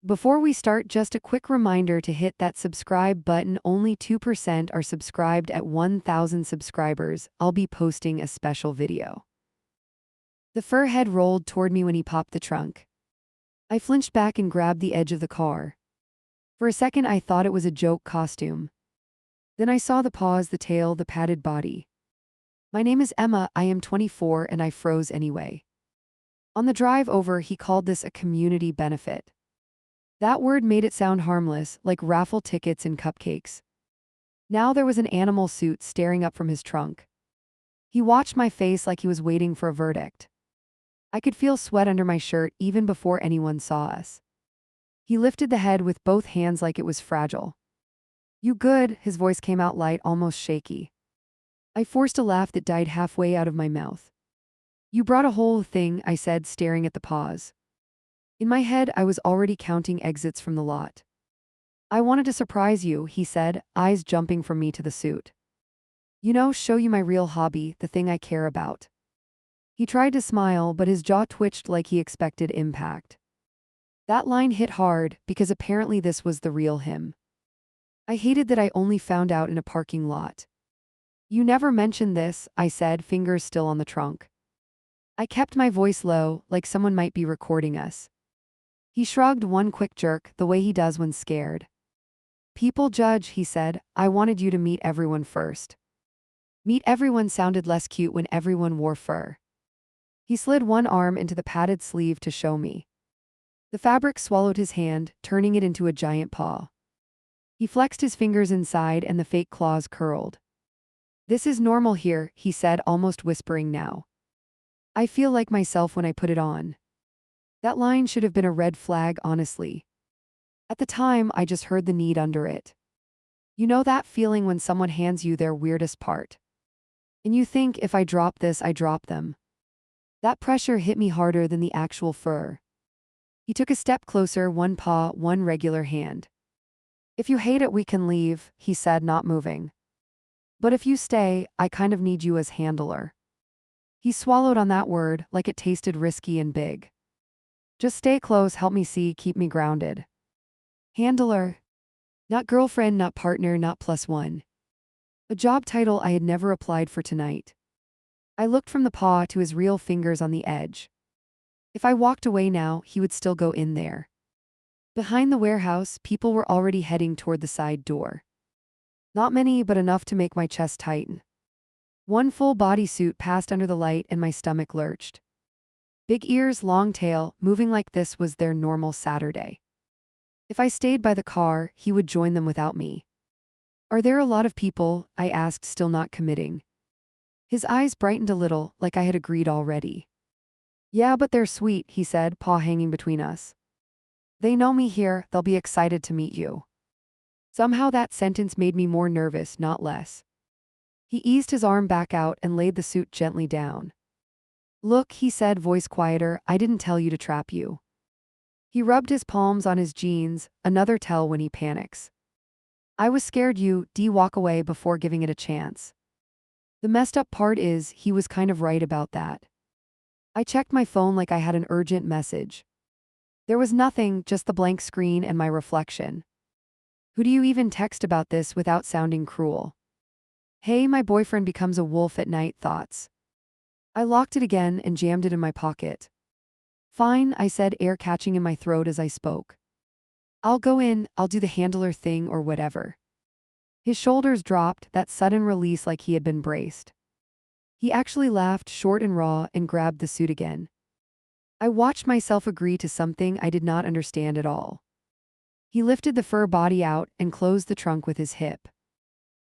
Before we start, just a quick reminder to hit that subscribe button. Only 2% are subscribed at 1,000 subscribers. I'll be posting a special video. The fur head rolled toward me when he popped the trunk. I flinched back and grabbed the edge of the car. For a second, I thought it was a joke costume. Then I saw the paws, the tail, the padded body. My name is Emma, I am 24, and I froze anyway. On the drive over, he called this a community benefit. That word made it sound harmless, like raffle tickets and cupcakes. Now there was an animal suit staring up from his trunk. He watched my face like he was waiting for a verdict. I could feel sweat under my shirt even before anyone saw us. He lifted the head with both hands like it was fragile. "You good?" His voice came out light, almost shaky. I forced a laugh that died halfway out of my mouth. "You brought a whole thing," I said, staring at the paws. In my head, I was already counting exits from the lot. "I wanted to surprise you," he said, eyes jumping from me to the suit. Show you my real hobby, the thing I care about." He tried to smile, but his jaw twitched like he expected impact. That line hit hard, because apparently this was the real him. I hated that I only found out in a parking lot. "You never mentioned this," I said, fingers still on the trunk. I kept my voice low, like someone might be recording us. He shrugged, one quick jerk, the way he does when scared. "People judge," he said. "I wanted you to meet everyone first." Meet everyone sounded less cute when everyone wore fur. He slid one arm into the padded sleeve to show me. The fabric swallowed his hand, turning it into a giant paw. He flexed his fingers inside and the fake claws curled. "This is normal here," he said, almost whispering now. "I feel like myself when I put it on." That line should have been a red flag, honestly. At the time, I just heard the need under it. You know that feeling when someone hands you their weirdest part? And you think, if I drop this, I drop them. That pressure hit me harder than the actual fur. He took a step closer, one paw, one regular hand. "If you hate it, we can leave," he said, not moving. "But if you stay, I kind of need you as handler." He swallowed on that word, like it tasted risky and big. "Just stay close, help me see, keep me grounded." Handler. Not girlfriend, not partner, not +1. A job title I had never applied for tonight. I looked from the paw to his real fingers on the edge. If I walked away now, he would still go in there. Behind the warehouse, people were already heading toward the side door. Not many, but enough to make my chest tighten. One full bodysuit passed under the light and my stomach lurched. Big ears, long tail, moving like this was their normal Saturday. If I stayed by the car, he would join them without me. "Are there a lot of people?" I asked, still not committing. His eyes brightened a little, like I had agreed already. "Yeah, but they're sweet," he said, paw hanging between us. "They know me here, they'll be excited to meet you." Somehow that sentence made me more nervous, not less. He eased his arm back out and laid the suit gently down. "Look," he said, voice quieter, "I didn't tell you to trap you." He rubbed his palms on his jeans, another tell when he panics. "I was scared you'd walk away before giving it a chance." The messed up part is, he was kind of right about that. I checked my phone like I had an urgent message. There was nothing, just the blank screen and my reflection. Who do you even text about this without sounding cruel? "Hey, my boyfriend becomes a wolf at night" thoughts. I locked it again and jammed it in my pocket. "Fine," I said, air catching in my throat as I spoke. "I'll go in, I'll do the handler thing or whatever." His shoulders dropped, that sudden release like he had been braced. He actually laughed, short and raw, and grabbed the suit again. I watched myself agree to something I did not understand at all. He lifted the fur body out and closed the trunk with his hip.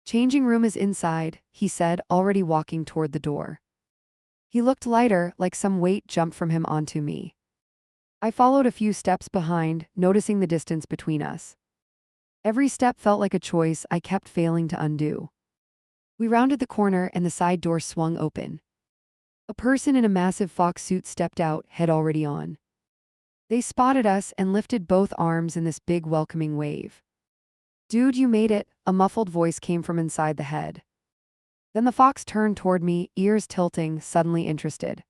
"Changing room is inside," he said, already walking toward the door. He looked lighter, like some weight jumped from him onto me. I followed a few steps behind, noticing the distance between us. Every step felt like a choice I kept failing to undo. We rounded the corner and the side door swung open. A person in a massive fox suit stepped out, head already on. They spotted us and lifted both arms in this big welcoming wave. "Dude, you made it," a muffled voice came from inside the head. Then the fox turned toward me, ears tilting, suddenly interested.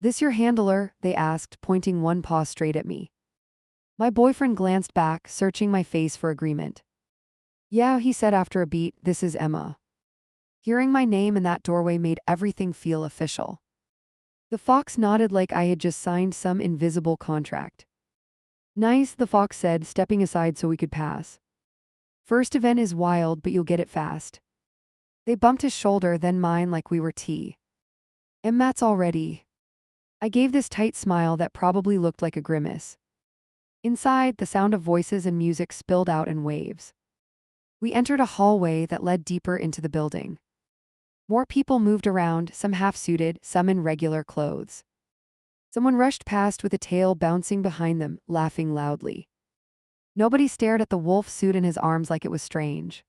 "This your handler?" they asked, pointing one paw straight at me. My boyfriend glanced back, searching my face for agreement. Yeah, he said after a beat, this is Emma. Hearing my name in that doorway made everything feel official. The fox nodded like I had just signed some invisible contract. Nice, the fox said, stepping aside so we could pass. First event is wild, but you'll get it fast. They bumped his shoulder, then mine like we were tea. And Matt's already. I gave this tight smile that probably looked like a grimace. Inside, the sound of voices and music spilled out in waves. We entered a hallway that led deeper into the building. More people moved around, some half-suited, some in regular clothes. Someone rushed past with a tail bouncing behind them, laughing loudly. Nobody stared at the wolf suit in his arms like it was strange.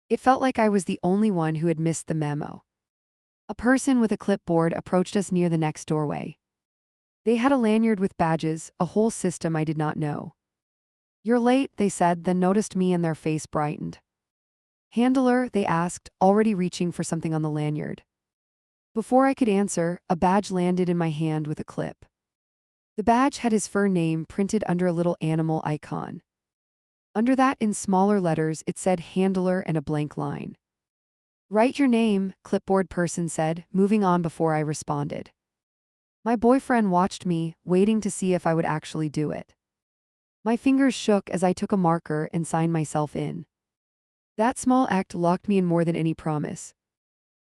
It felt like I was the only one who had missed the memo. A person with a clipboard approached us near the next doorway. They had a lanyard with badges, a whole system I did not know. You're late, they said, then noticed me and their face brightened. Handler, they asked, already reaching for something on the lanyard. Before I could answer, a badge landed in my hand with a clip. The badge had his fur name printed under a little animal icon. Under that, in smaller letters, it said Handler and a blank line. Write your name, clipboard person said, moving on before I responded. My boyfriend watched me, waiting to see if I would actually do it. My fingers shook as I took a marker and signed myself in. That small act locked me in more than any promise.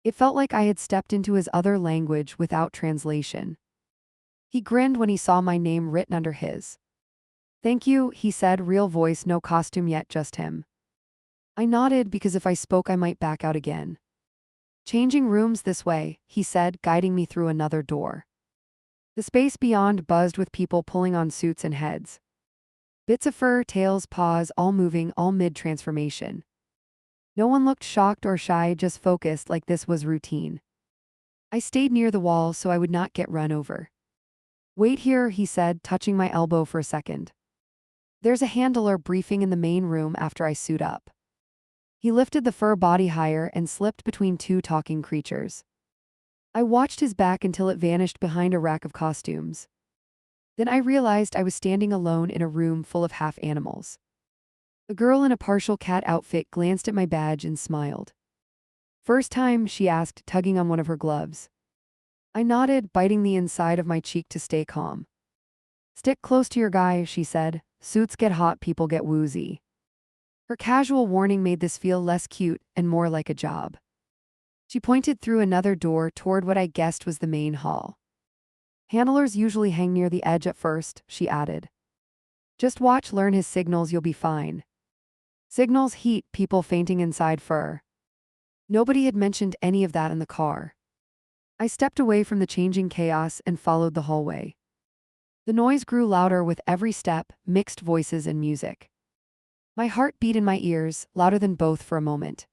It felt like I had stepped into his other language without translation. He grinned when he saw my name written under his. Thank you, he said, real voice, no costume yet, just him. I nodded because if I spoke I might back out again. Changing rooms this way, he said, guiding me through another door. The space beyond buzzed with people pulling on suits and heads. Bits of fur, tails, paws, all moving, all mid-transformation. No one looked shocked or shy, just focused like this was routine. I stayed near the wall so I would not get run over. Wait here, he said, touching my elbow for a second. There's a handler briefing in the main room after I suit up. He lifted the fur body higher and slipped between two talking creatures. I watched his back until it vanished behind a rack of costumes. Then I realized I was standing alone in a room full of half-animals. A girl in a partial cat outfit glanced at my badge and smiled. First time, she asked, tugging on one of her gloves. I nodded, biting the inside of my cheek to stay calm. Stick close to your guy, she said. Suits get hot, people get woozy. Her casual warning made this feel less cute and more like a job. She pointed through another door toward what I guessed was the main hall. Handlers usually hang near the edge at first, she added. Just watch, learn his signals, you'll be fine. Signals, heat, people fainting inside fur. Nobody had mentioned any of that in the car. I stepped away from the changing chaos and followed the hallway. The noise grew louder with every step, mixed voices and music. My heart beat in my ears, louder than both for a moment.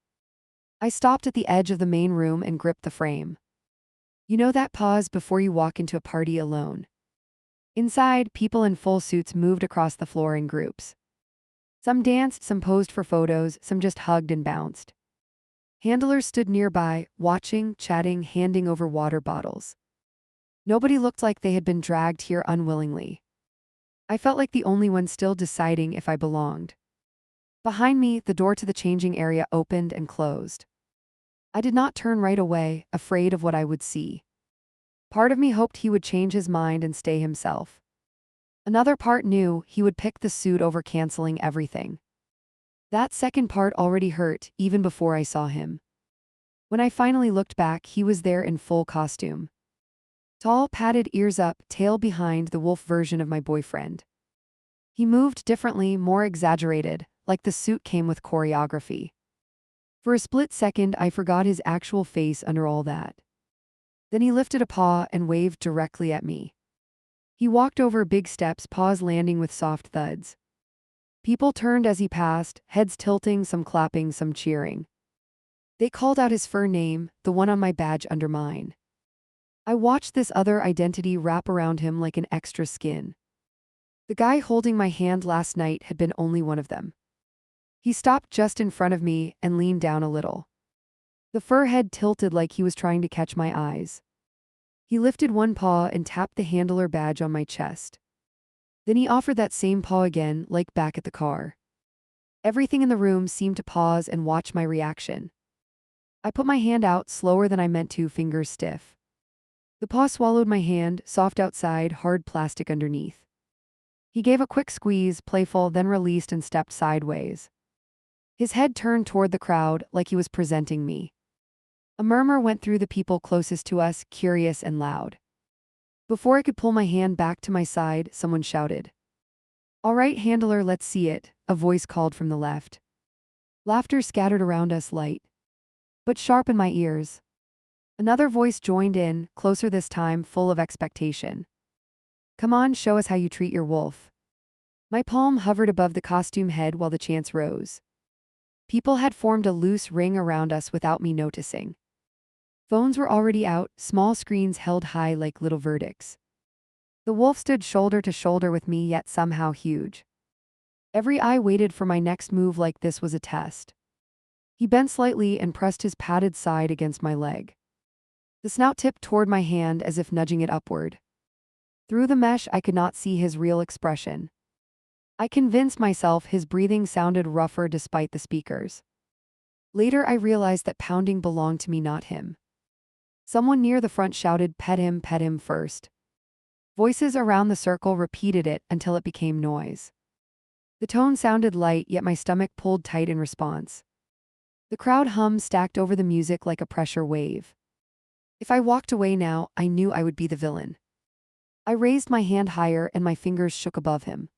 I stopped at the edge of the main room and gripped the frame. You know that pause before you walk into a party alone. Inside, people in full suits moved across the floor in groups. Some danced, some posed for photos, some just hugged and bounced. Handlers stood nearby, watching, chatting, handing over water bottles. Nobody looked like they had been dragged here unwillingly. I felt like the only one still deciding if I belonged. Behind me, the door to the changing area opened and closed. I did not turn right away, afraid of what I would see. Part of me hoped he would change his mind and stay himself. Another part knew he would pick the suit over canceling everything. That second part already hurt, even before I saw him. When I finally looked back, he was there in full costume. Tall, padded, ears up, tail behind, the wolf version of my boyfriend. He moved differently, more exaggerated, like the suit came with choreography. For a split second, I forgot his actual face under all that. Then he lifted a paw and waved directly at me. He walked over big steps, paws landing with soft thuds. People turned as he passed, heads tilting, some clapping, some cheering. They called out his fur name, the one on my badge under mine. I watched this other identity wrap around him like an extra skin. The guy holding my hand last night had been only one of them. He stopped just in front of me and leaned down a little. The fur head tilted like he was trying to catch my eyes. He lifted one paw and tapped the handler badge on my chest. Then he offered that same paw again, like back at the car. Everything in the room seemed to pause and watch my reaction. I put my hand out slower than I meant to, fingers stiff. The paw swallowed my hand, soft outside, hard plastic underneath. He gave a quick squeeze, playful, then released and stepped sideways. His head turned toward the crowd like he was presenting me. A murmur went through the people closest to us, curious and loud. Before I could pull my hand back to my side, someone shouted, "All right, handler, let's see it," a voice called from the left. Laughter scattered around us, light but sharp in my ears. Another voice joined in, closer this time, full of expectation. "Come on, show us how you treat your wolf." My palm hovered above the costume head while the chants rose. People had formed a loose ring around us without me noticing. Phones were already out, small screens held high like little verdicts. The wolf stood shoulder to shoulder with me, yet somehow huge. Every eye waited for my next move like this was a test. He bent slightly and pressed his padded side against my leg. The snout tipped toward my hand as if nudging it upward. Through the mesh, I could not see his real expression. I convinced myself his breathing sounded rougher despite the speakers. Later, I realized that pounding belonged to me, not him. Someone near the front shouted, pet him first." Voices around the circle repeated it until it became noise. The tone sounded light, yet my stomach pulled tight in response. The crowd hummed, stacked over the music like a pressure wave. If I walked away now, I knew I would be the villain. I raised my hand higher and my fingers shook above him.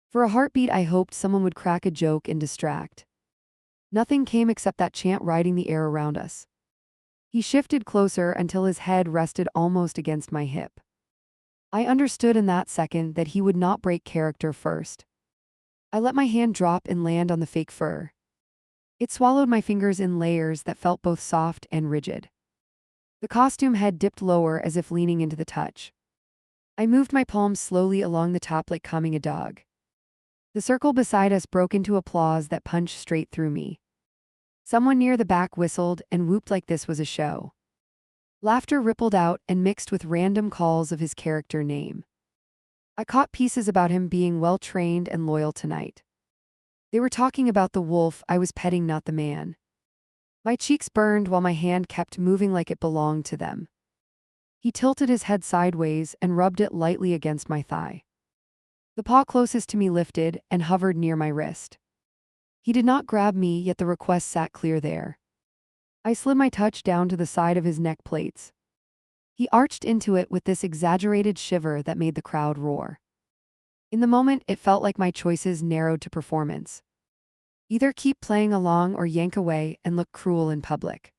For a heartbeat, I hoped someone would crack a joke and distract. Nothing came except that chant riding the air around us. He shifted closer until his head rested almost against my hip. I understood in that second that he would not break character first. I let my hand drop and land on the fake fur. It swallowed my fingers in layers that felt both soft and rigid. The costume head dipped lower as if leaning into the touch. I moved my palms slowly along the top like calming a dog. The circle beside us broke into applause that punched straight through me. Someone near the back whistled and whooped like this was a show. Laughter rippled out and mixed with random calls of his character name. I caught pieces about him being well-trained and loyal tonight. They were talking about the wolf I was petting, not the man. My cheeks burned while my hand kept moving like it belonged to them. He tilted his head sideways and rubbed it lightly against my thigh. The paw closest to me lifted and hovered near my wrist. He did not grab me, yet the request sat clear there. I slid my touch down to the side of his neck plates. He arched into it with this exaggerated shiver that made the crowd roar. In the moment, it felt like my choices narrowed to performance. Either keep playing along or yank away and look cruel in public.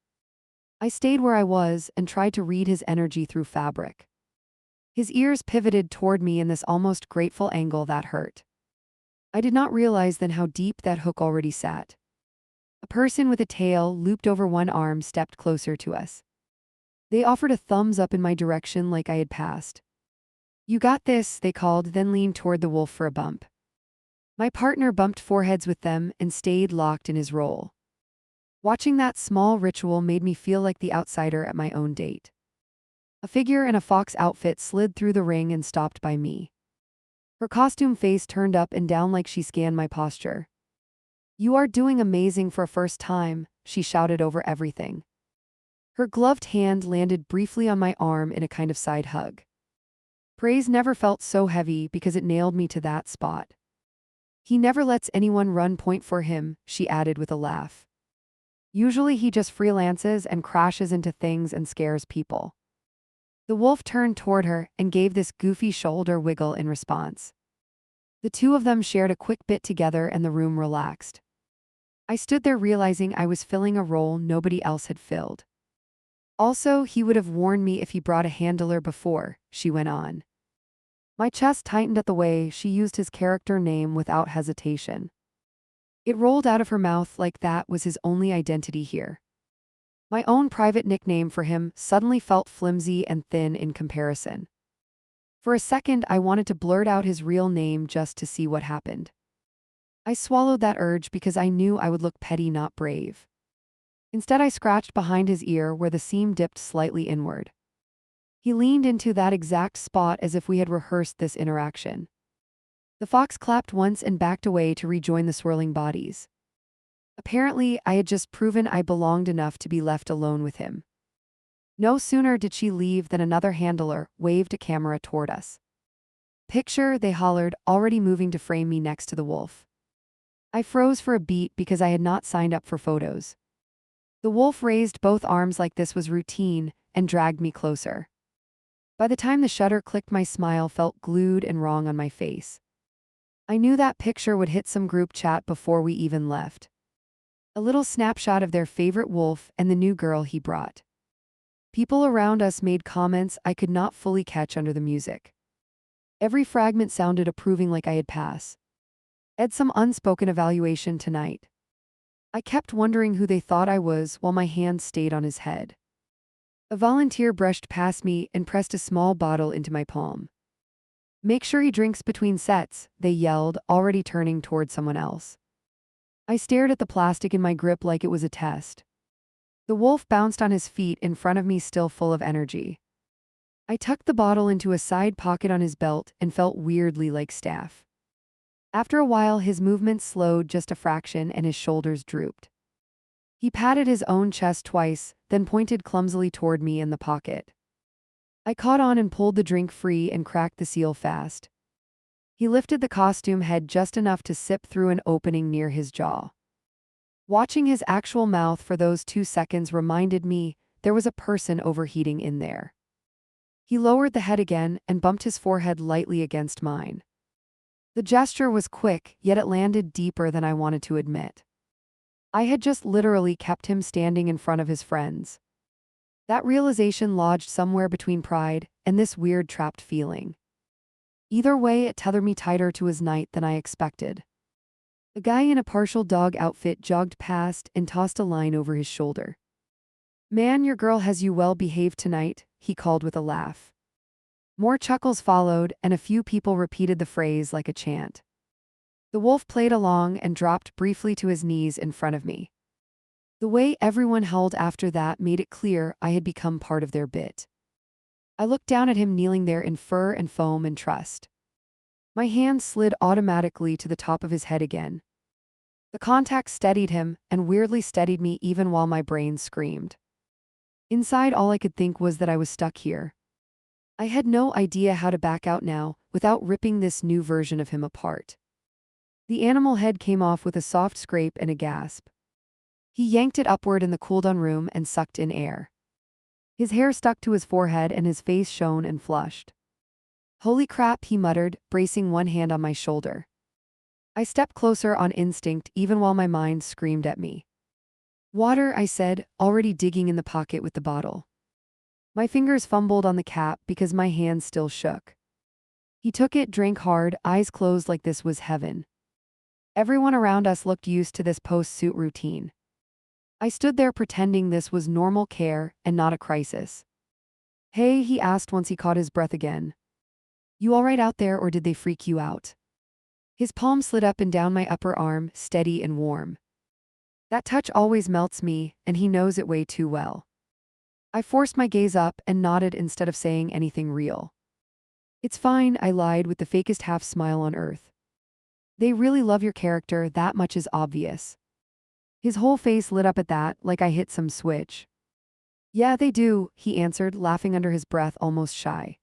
I stayed where I was and tried to read his energy through fabric. His ears pivoted toward me in this almost grateful angle that hurt. I did not realize then how deep that hook already sat. A person with a tail looped over one arm stepped closer to us. They offered a thumbs up in my direction like I had passed. "You got this," they called, then leaned toward the wolf for a bump. My partner bumped foreheads with them and stayed locked in his role. Watching that small ritual made me feel like the outsider at my own date. A figure in a fox outfit slid through the ring and stopped by me. Her costume face turned up and down like she scanned my posture. "You are doing amazing for a first time," she shouted over everything. Her gloved hand landed briefly on my arm in a kind of side hug. Praise never felt so heavy because it nailed me to that spot. "He never lets anyone run point for him," she added with a laugh. "Usually he just freelances and crashes into things and scares people." The wolf turned toward her and gave this goofy shoulder wiggle in response. The two of them shared a quick bit together and the room relaxed. I stood there realizing I was filling a role nobody else had filled. "Also, he would have warned me if he brought a handler before," she went on. My chest tightened at the way she used his character name without hesitation. It rolled out of her mouth like that was his only identity here. My own private nickname for him suddenly felt flimsy and thin in comparison. For a second, I wanted to blurt out his real name just to see what happened. I swallowed that urge because I knew I would look petty, not brave. Instead, I scratched behind his ear where the seam dipped slightly inward. He leaned into that exact spot as if we had rehearsed this interaction. The fox clapped once and backed away to rejoin the swirling bodies. Apparently, I had just proven I belonged enough to be left alone with him. No sooner did she leave than another handler waved a camera toward us. "Picture," they hollered, already moving to frame me next to the wolf. I froze for a beat because I had not signed up for photos. The wolf raised both arms like this was routine and dragged me closer. By the time the shutter clicked, my smile felt glued and wrong on my face. I knew that picture would hit some group chat before we even left. A little snapshot of their favorite wolf and the new girl he brought. People around us made comments I could not fully catch under the music. Every fragment sounded approving, like I had passed. Had some unspoken evaluation tonight. I kept wondering who they thought I was while my hand stayed on his head. A volunteer brushed past me and pressed a small bottle into my palm. "Make sure he drinks between sets," they yelled, already turning toward someone else. I stared at the plastic in my grip like it was a test. The wolf bounced on his feet in front of me, still full of energy. I tucked the bottle into a side pocket on his belt and felt weirdly like staff. After a while, his movements slowed just a fraction and his shoulders drooped. He patted his own chest twice, then pointed clumsily toward me in the pocket. I caught on and pulled the drink free and cracked the seal fast. He lifted the costume head just enough to sip through an opening near his jaw. Watching his actual mouth for those 2 seconds reminded me there was a person overheating in there. He lowered the head again and bumped his forehead lightly against mine. The gesture was quick, yet it landed deeper than I wanted to admit. I had just literally kept him standing in front of his friends. That realization lodged somewhere between pride and this weird trapped feeling. Either way, it tethered me tighter to his night than I expected. A guy in a partial dog outfit jogged past and tossed a line over his shoulder. "Man, your girl has you well behaved tonight," he called with a laugh. More chuckles followed, and a few people repeated the phrase like a chant. The wolf played along and dropped briefly to his knees in front of me. The way everyone held after that made it clear I had become part of their bit. I looked down at him kneeling there in fur and foam and trust. My hand slid automatically to the top of his head again. The contact steadied him and weirdly steadied me even while my brain screamed. Inside, all I could think was that I was stuck here. I had no idea how to back out now without ripping this new version of him apart. The animal head came off with a soft scrape and a gasp. He yanked it upward in the cool-down room and sucked in air. His hair stuck to his forehead and his face shone and flushed. "Holy crap," he muttered, bracing one hand on my shoulder. I stepped closer on instinct even while my mind screamed at me. "Water," I said, already digging in the pocket with the bottle. My fingers fumbled on the cap because my hand still shook. He took it, drank hard, eyes closed like this was heaven. Everyone around us looked used to this post-suit routine. I stood there pretending this was normal care and not a crisis. "Hey," he asked once he caught his breath again. "You all right out there, or did they freak you out?" His palm slid up and down my upper arm, steady and warm. That touch always melts me, and he knows it way too well. I forced my gaze up and nodded instead of saying anything real. "It's fine," I lied with the fakest half smile on earth. "They really love your character, that much is obvious." His whole face lit up at that, like I hit some switch. "Yeah, they do," he answered, laughing under his breath, almost shy.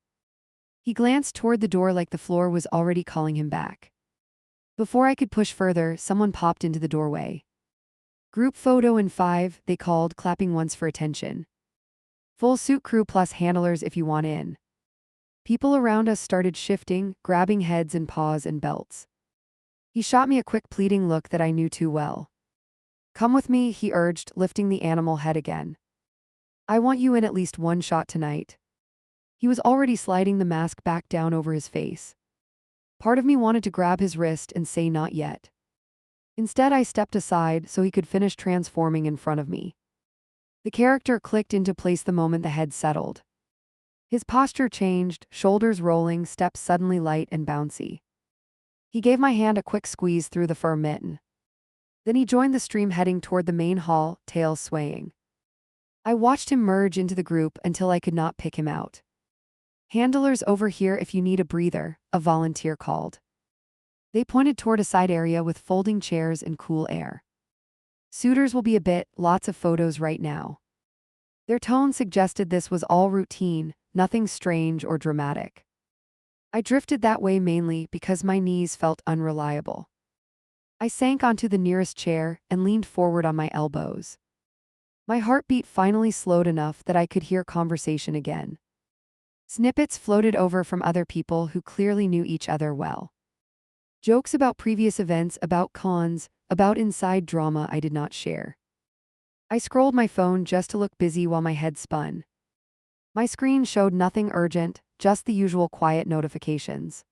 He glanced toward the door like the floor was already calling him back. Before I could push further, someone popped into the doorway. "Group photo in 5, they called, clapping once for attention. "Full suit crew plus handlers if you want in." People around us started shifting, grabbing heads and paws and belts. He shot me a quick pleading look that I knew too well. "Come with me," he urged, lifting the animal head again. "I want you in at least one shot tonight." He was already sliding the mask back down over his face. Part of me wanted to grab his wrist and say not yet. Instead, I stepped aside so he could finish transforming in front of me. The character clicked into place the moment the head settled. His posture changed, shoulders rolling, steps suddenly light and bouncy. He gave my hand a quick squeeze through the fur mitten. Then he joined the stream heading toward the main hall, tail swaying. I watched him merge into the group until I could not pick him out. "Handlers over here if you need a breather," a volunteer called. They pointed toward a side area with folding chairs and cool air. Suitors will be a bit, lots of photos right now. Their tone suggested this was all routine, nothing strange or dramatic. I drifted that way mainly because my knees felt unreliable. I sank onto the nearest chair and leaned forward on my elbows. My heartbeat finally slowed enough that I could hear conversation again. Snippets floated over from other people who clearly knew each other well. Jokes about previous events, about cons, about inside drama I did not share. I scrolled my phone just to look busy while my head spun. My screen showed nothing urgent, just the usual quiet notifications.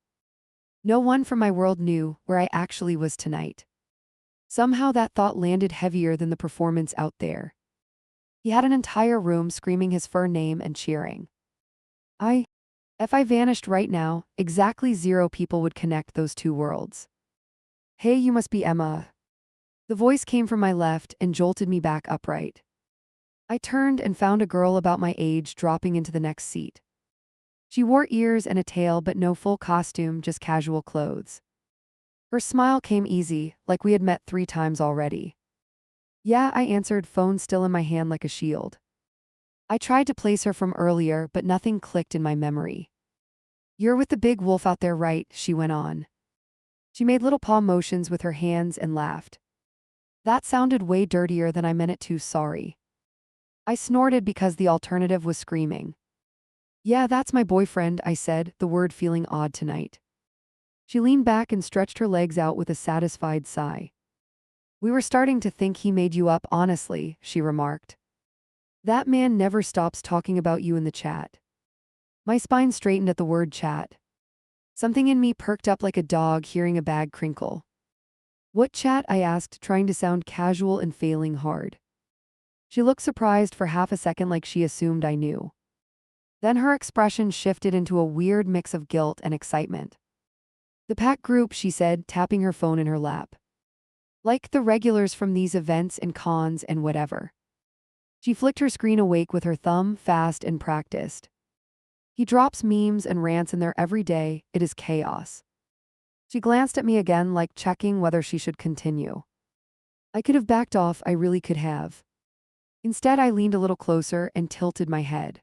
No one from my world knew where I actually was tonight. Somehow that thought landed heavier than the performance out there. He had an entire room screaming his fur name and cheering. If I vanished right now, exactly 0 people would connect those two worlds. Hey, you must be Emma. The voice came from my left and jolted me back upright. I turned and found a girl about my age dropping into the next seat. She wore ears and a tail but no full costume, just casual clothes. Her smile came easy, like we had met 3 times already. Yeah, I answered, phone still in my hand like a shield. I tried to place her from earlier, but nothing clicked in my memory. You're with the big wolf out there, right? She went on. She made little paw motions with her hands and laughed. That sounded way dirtier than I meant it to, sorry. I snorted because the alternative was screaming. Yeah, that's my boyfriend, I said, the word feeling odd tonight. She leaned back and stretched her legs out with a satisfied sigh. We were starting to think he made you up, honestly, she remarked. That man never stops talking about you in the chat. My spine straightened at the word chat. Something in me perked up like a dog hearing a bag crinkle. What chat? I asked, trying to sound casual and failing hard. She looked surprised for half a second, like she assumed I knew. Then her expression shifted into a weird mix of guilt and excitement. The pack group, she said, tapping her phone in her lap. Like the regulars from these events and cons and whatever. She flicked her screen awake with her thumb, fast and practiced. He drops memes and rants in there every day, it is chaos. She glanced at me again, like checking whether she should continue. I could have backed off, I really could have. Instead, I leaned a little closer and tilted my head.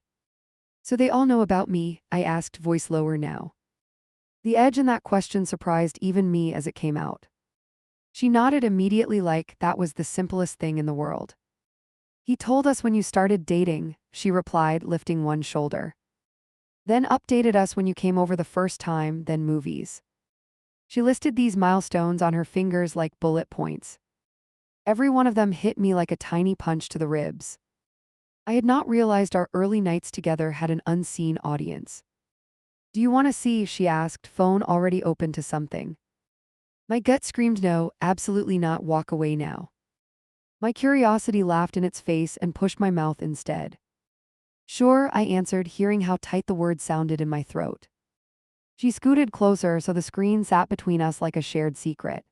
So they all know about me? I asked, voice lower now. The edge in that question surprised even me as it came out. She nodded immediately, like that was the simplest thing in the world. He told us when you started dating, she replied, lifting one shoulder. Then updated us when you came over the first time, then movies. She listed these milestones on her fingers like bullet points. Every one of them hit me like a tiny punch to the ribs. I had not realized our early nights together had an unseen audience. Do you want to see? She asked, phone already open to something. My gut screamed no, absolutely not, walk away now. My curiosity laughed in its face and pushed my mouth instead. Sure, I answered, hearing how tight the words sounded in my throat. She scooted closer so the screen sat between us like a shared secret.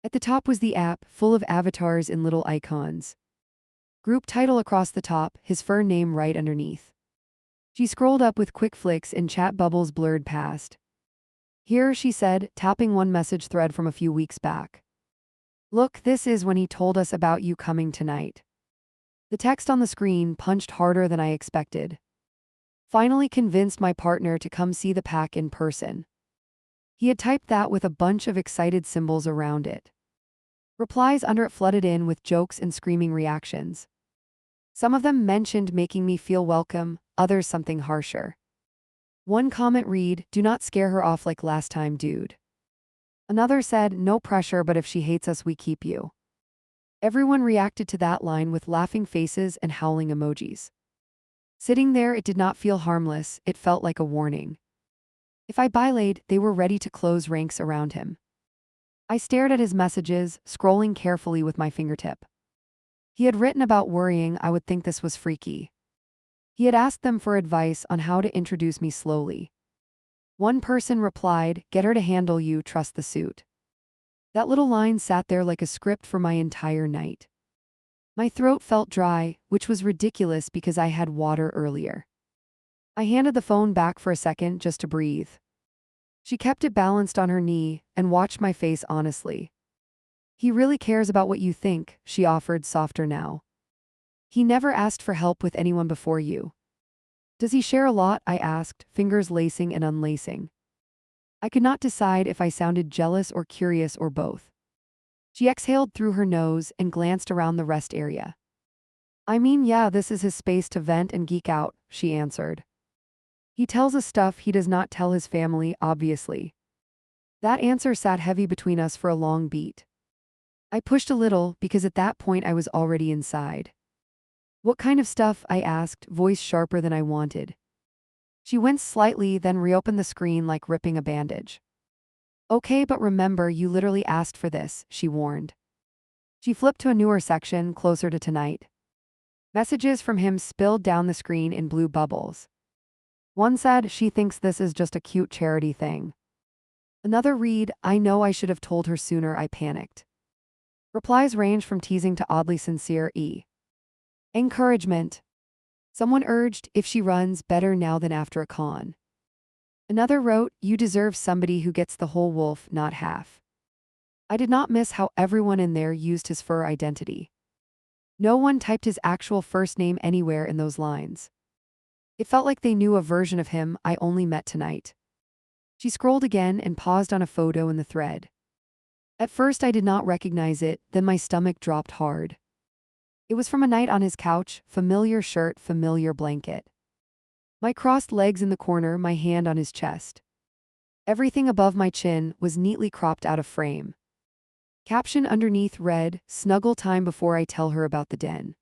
At the top was the app, full of avatars and little icons. Group title across the top, his fur name right underneath. She scrolled up with quick flicks and chat bubbles blurred past. Here, she said, tapping one message thread from a few weeks back. Look, this is when he told us about you coming tonight. The text on the screen punched harder than I expected. Finally convinced my partner to come see the pack in person. He had typed that with a bunch of excited symbols around it. Replies under it flooded in with jokes and screaming reactions. Some of them mentioned making me feel welcome, others something harsher. One comment read, do not scare her off like last time, dude. Another said, no pressure, but if she hates us, we keep you. Everyone reacted to that line with laughing faces and howling emojis. Sitting there, it did not feel harmless, it felt like a warning. If I baited, they were ready to close ranks around him. I stared at his messages, scrolling carefully with my fingertip. He had written about worrying I would think this was freaky. He had asked them for advice on how to introduce me slowly. One person replied, get her to handle you, trust the suit. That little line sat there like a script for my entire night. My throat felt dry, which was ridiculous because I had water earlier. I handed the phone back for a second just to breathe. She kept it balanced on her knee and watched my face honestly. He really cares about what you think, she offered, softer now. He never asked for help with anyone before you. Does he share a lot? I asked, fingers lacing and unlacing. I could not decide if I sounded jealous or curious or both. She exhaled through her nose and glanced around the rest area. I mean, yeah, this is his space to vent and geek out, she answered. He tells us stuff he does not tell his family, obviously. That answer sat heavy between us for a long beat. I pushed a little because at that point I was already inside. What kind of stuff? I asked, voice sharper than I wanted. She winced slightly, then reopened the screen like ripping a bandage. Okay, but remember, you literally asked for this, she warned. She flipped to a newer section, closer to tonight. Messages from him spilled down the screen in blue bubbles. One said, she thinks this is just a cute charity thing. Another read, I know I should have told her sooner. I panicked. Replies range from teasing to oddly sincere. Encouragement. Someone urged, if she runs, better now than after a con. Another wrote, you deserve somebody who gets the whole wolf, not half. I did not miss how everyone in there used his fur identity. No one typed his actual first name anywhere in those lines. It felt like they knew a version of him I only met tonight. She scrolled again and paused on a photo in the thread. At first I did not recognize it, then my stomach dropped hard. It was from a night on his couch, familiar shirt, familiar blanket. My crossed legs in the corner, my hand on his chest. Everything above my chin was neatly cropped out of frame. Caption underneath read, snuggle time before I tell her about the den.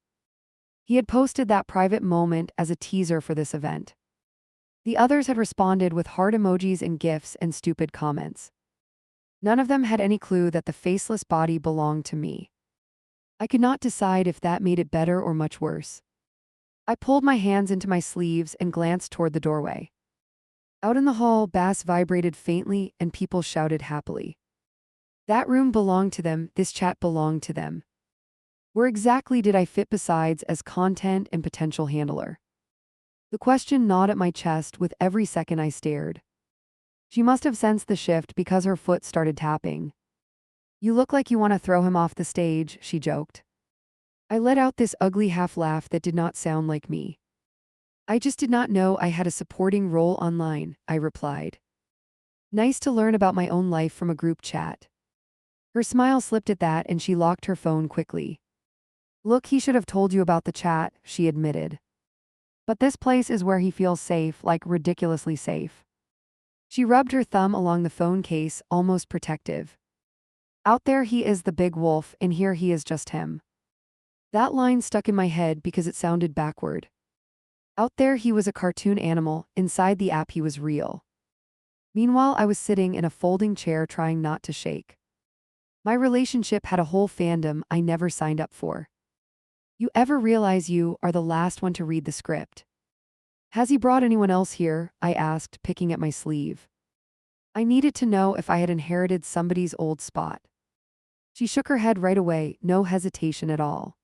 He had posted that private moment as a teaser for this event. The others had responded with heart emojis and gifs and stupid comments. None of them had any clue that the faceless body belonged to me. I could not decide if that made it better or much worse. I pulled my hands into my sleeves and glanced toward the doorway. Out in the hall, bass vibrated faintly and people shouted happily. That room belonged to them, this chat belonged to them. Where exactly did I fit besides as content and potential handler? The question gnawed at my chest with every second I stared. She must have sensed the shift because her foot started tapping. You look like you want to throw him off the stage, she joked. I let out this ugly half laugh that did not sound like me. I just did not know I had a supporting role online, I replied. Nice to learn about my own life from a group chat. Her smile slipped at that and she locked her phone quickly. Look, he should have told you about the chat, she admitted. But this place is where he feels safe, like ridiculously safe. She rubbed her thumb along the phone case, almost protective. Out there he is the big wolf, and here he is just him. That line stuck in my head because it sounded backward. Out there he was a cartoon animal, inside the app he was real. Meanwhile I was sitting in a folding chair trying not to shake. My relationship had a whole fandom I never signed up for. You ever realize you are the last one to read the script? Has he brought anyone else here? I asked, picking at my sleeve. I needed to know if I had inherited somebody's old spot. She shook her head right away, no hesitation at all.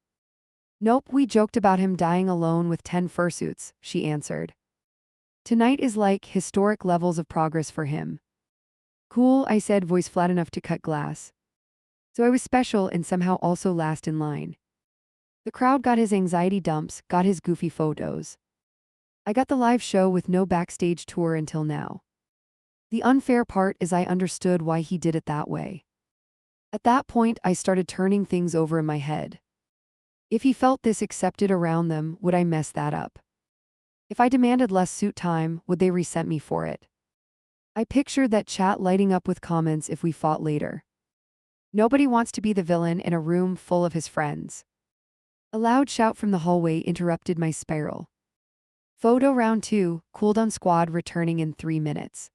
Nope, we joked about him dying alone with 10 fursuits, she answered. Tonight is like historic levels of progress for him. Cool, I said, voice flat enough to cut glass. So I was special and somehow also last in line. The crowd got his anxiety dumps, got his goofy photos. I got the live show with no backstage tour until now. The unfair part is I understood why he did it that way. At that point, I started turning things over in my head. If he felt this accepted around them, would I mess that up? If I demanded less suit time, would they resent me for it? I pictured that chat lighting up with comments if we fought later. Nobody wants to be the villain in a room full of his friends. A loud shout from the hallway interrupted my spiral. Photo round 2, cooldown squad returning in 3 minutes.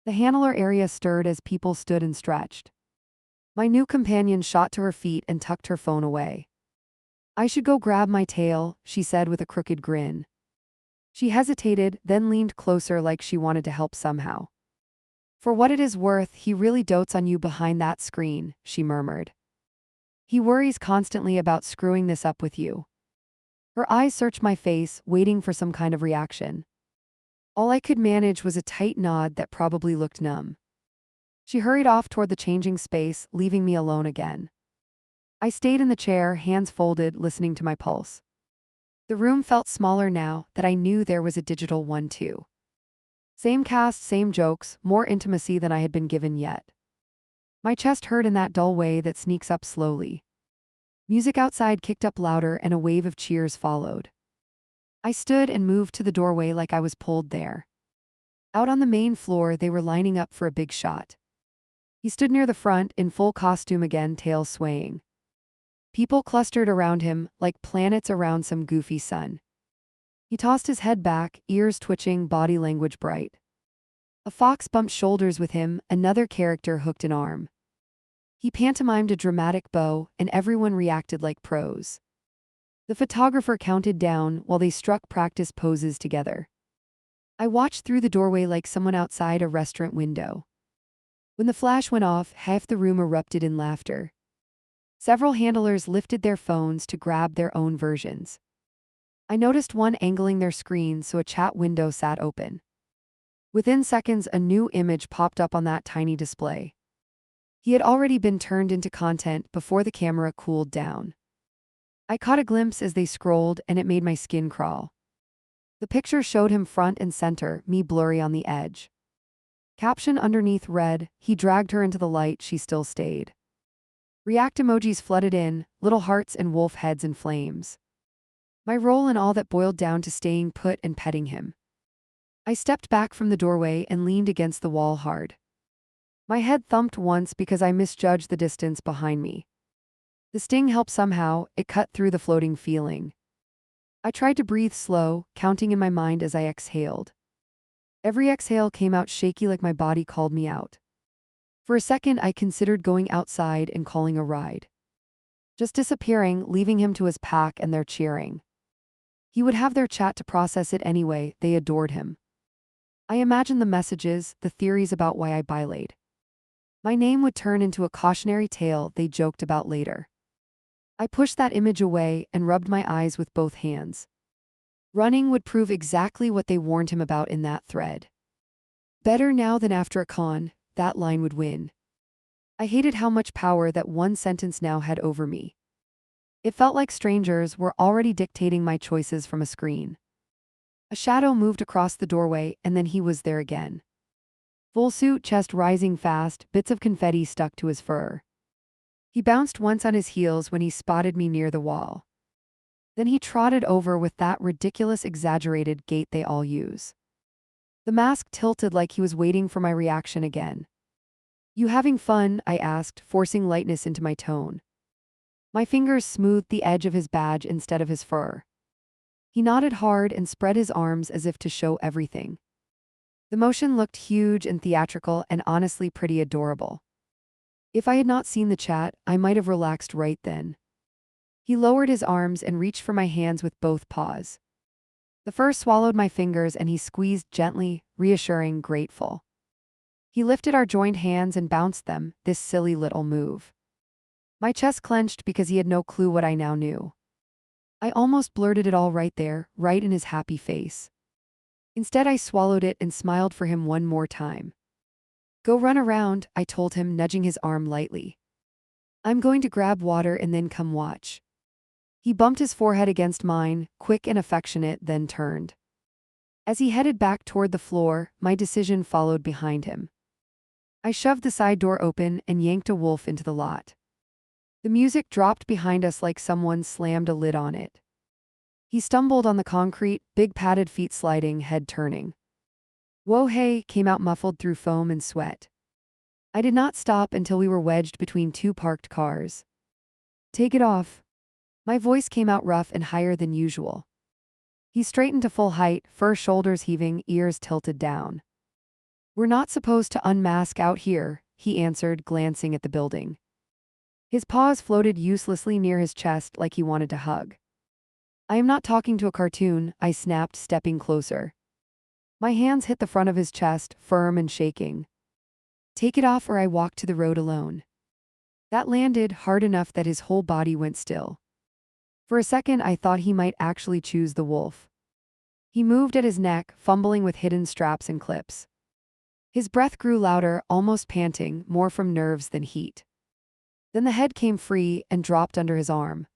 The handler area stirred as people stood and stretched. My new companion shot to her feet and tucked her phone away. I should go grab my tail, she said with a crooked grin. She hesitated, then leaned closer like she wanted to help somehow. For what it is worth, he really dotes on you behind that screen, she murmured. He worries constantly about screwing this up with you. Her eyes searched my face, waiting for some kind of reaction. All I could manage was a tight nod that probably looked numb. She hurried off toward the changing space, leaving me alone again. I stayed in the chair, hands folded, listening to my pulse. The room felt smaller now that I knew there was a digital one too. Same cast, same jokes, more intimacy than I had been given yet. My chest hurt in that dull way that sneaks up slowly. Music outside kicked up louder and a wave of cheers followed. I stood and moved to the doorway like I was pulled there. Out on the main floor, they were lining up for a big shot. He stood near the front, in full costume again, tails swaying. People clustered around him like planets around some goofy sun. He tossed his head back, ears twitching, body language bright. A fox bumped shoulders with him, another character hooked an arm. He pantomimed a dramatic bow, and everyone reacted like pros. The photographer counted down while they struck practice poses together. I watched through the doorway like someone outside a restaurant window. When the flash went off, half the room erupted in laughter. Several handlers lifted their phones to grab their own versions. I noticed one angling their screen so a chat window sat open. Within seconds, a new image popped up on that tiny display. He had already been turned into content before the camera cooled down. I caught a glimpse as they scrolled, and it made my skin crawl. The picture showed him front and center, me blurry on the edge. Caption underneath read, "He dragged her into the light, she still stayed." React emojis flooded in, little hearts and wolf heads in flames. My role in all that boiled down to staying put and petting him. I stepped back from the doorway and leaned against the wall hard. My head thumped once because I misjudged the distance behind me. The sting helped somehow, it cut through the floating feeling. I tried to breathe slow, counting in my mind as I exhaled. Every exhale came out shaky like my body called me out. For a second, I considered going outside and calling a ride. Just disappearing, leaving him to his pack and their cheering. He would have their chat to process it anyway, they adored him. I imagined the messages, the theories about why I bilayed. My name would turn into a cautionary tale they joked about later. I pushed that image away and rubbed my eyes with both hands. Running would prove exactly what they warned him about in that thread. Better now than after a con, that line would win. I hated how much power that one sentence now had over me. It felt like strangers were already dictating my choices from a screen. A shadow moved across the doorway, and then he was there again. Full suit, chest rising fast, bits of confetti stuck to his fur. He bounced once on his heels when he spotted me near the wall. Then he trotted over with that ridiculous exaggerated gait they all use. The mask tilted like he was waiting for my reaction again. "You having fun?" I asked, forcing lightness into my tone. My fingers smoothed the edge of his badge instead of his fur. He nodded hard and spread his arms as if to show everything. The motion looked huge and theatrical and honestly pretty adorable. If I had not seen the chat, I might have relaxed right then. He lowered his arms and reached for my hands with both paws. The fur swallowed my fingers and he squeezed gently, reassuring, grateful. He lifted our joined hands and bounced them, this silly little move. My chest clenched because he had no clue what I now knew. I almost blurted it all right there, right in his happy face. Instead, I swallowed it and smiled for him one more time. "Go run around," I told him, nudging his arm lightly. "I'm going to grab water and then come watch." He bumped his forehead against mine, quick and affectionate, then turned. As he headed back toward the floor, my decision followed behind him. I shoved the side door open and yanked a wolf into the lot. The music dropped behind us like someone slammed a lid on it. He stumbled on the concrete, big padded feet sliding, head turning. "Whoa, hey," came out muffled through foam and sweat. I did not stop until we were wedged between two parked cars. "Take it off." My voice came out rough and higher than usual. He straightened to full height, fur shoulders heaving, ears tilted down. "We're not supposed to unmask out here," he answered, glancing at the building. His paws floated uselessly near his chest like he wanted to hug. "I am not talking to a cartoon," I snapped, stepping closer. My hands hit the front of his chest, firm and shaking. "Take it off or I walk to the road alone." That landed hard enough that his whole body went still. For a second I thought he might actually choose the wolf. He moved at his neck, fumbling with hidden straps and clips. His breath grew louder, almost panting, more from nerves than heat. Then the head came free and dropped under his arm.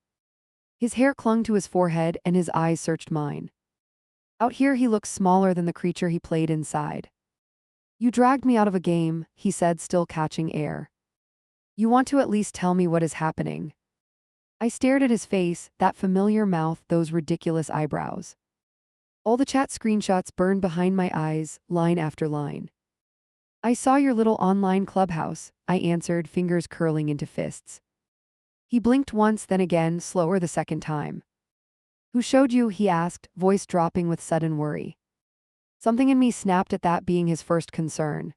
His hair clung to his forehead and his eyes searched mine. Out here he looked smaller than the creature he played inside. "You dragged me out of a game," he said, still catching air. "You want to at least tell me what is happening?" I stared at his face, that familiar mouth, those ridiculous eyebrows. All the chat screenshots burned behind my eyes, line after line. "I saw your little online clubhouse," I answered, fingers curling into fists. He blinked once, then again, slower the second time. "Who showed you?" he asked, voice dropping with sudden worry. Something in me snapped at that being his first concern.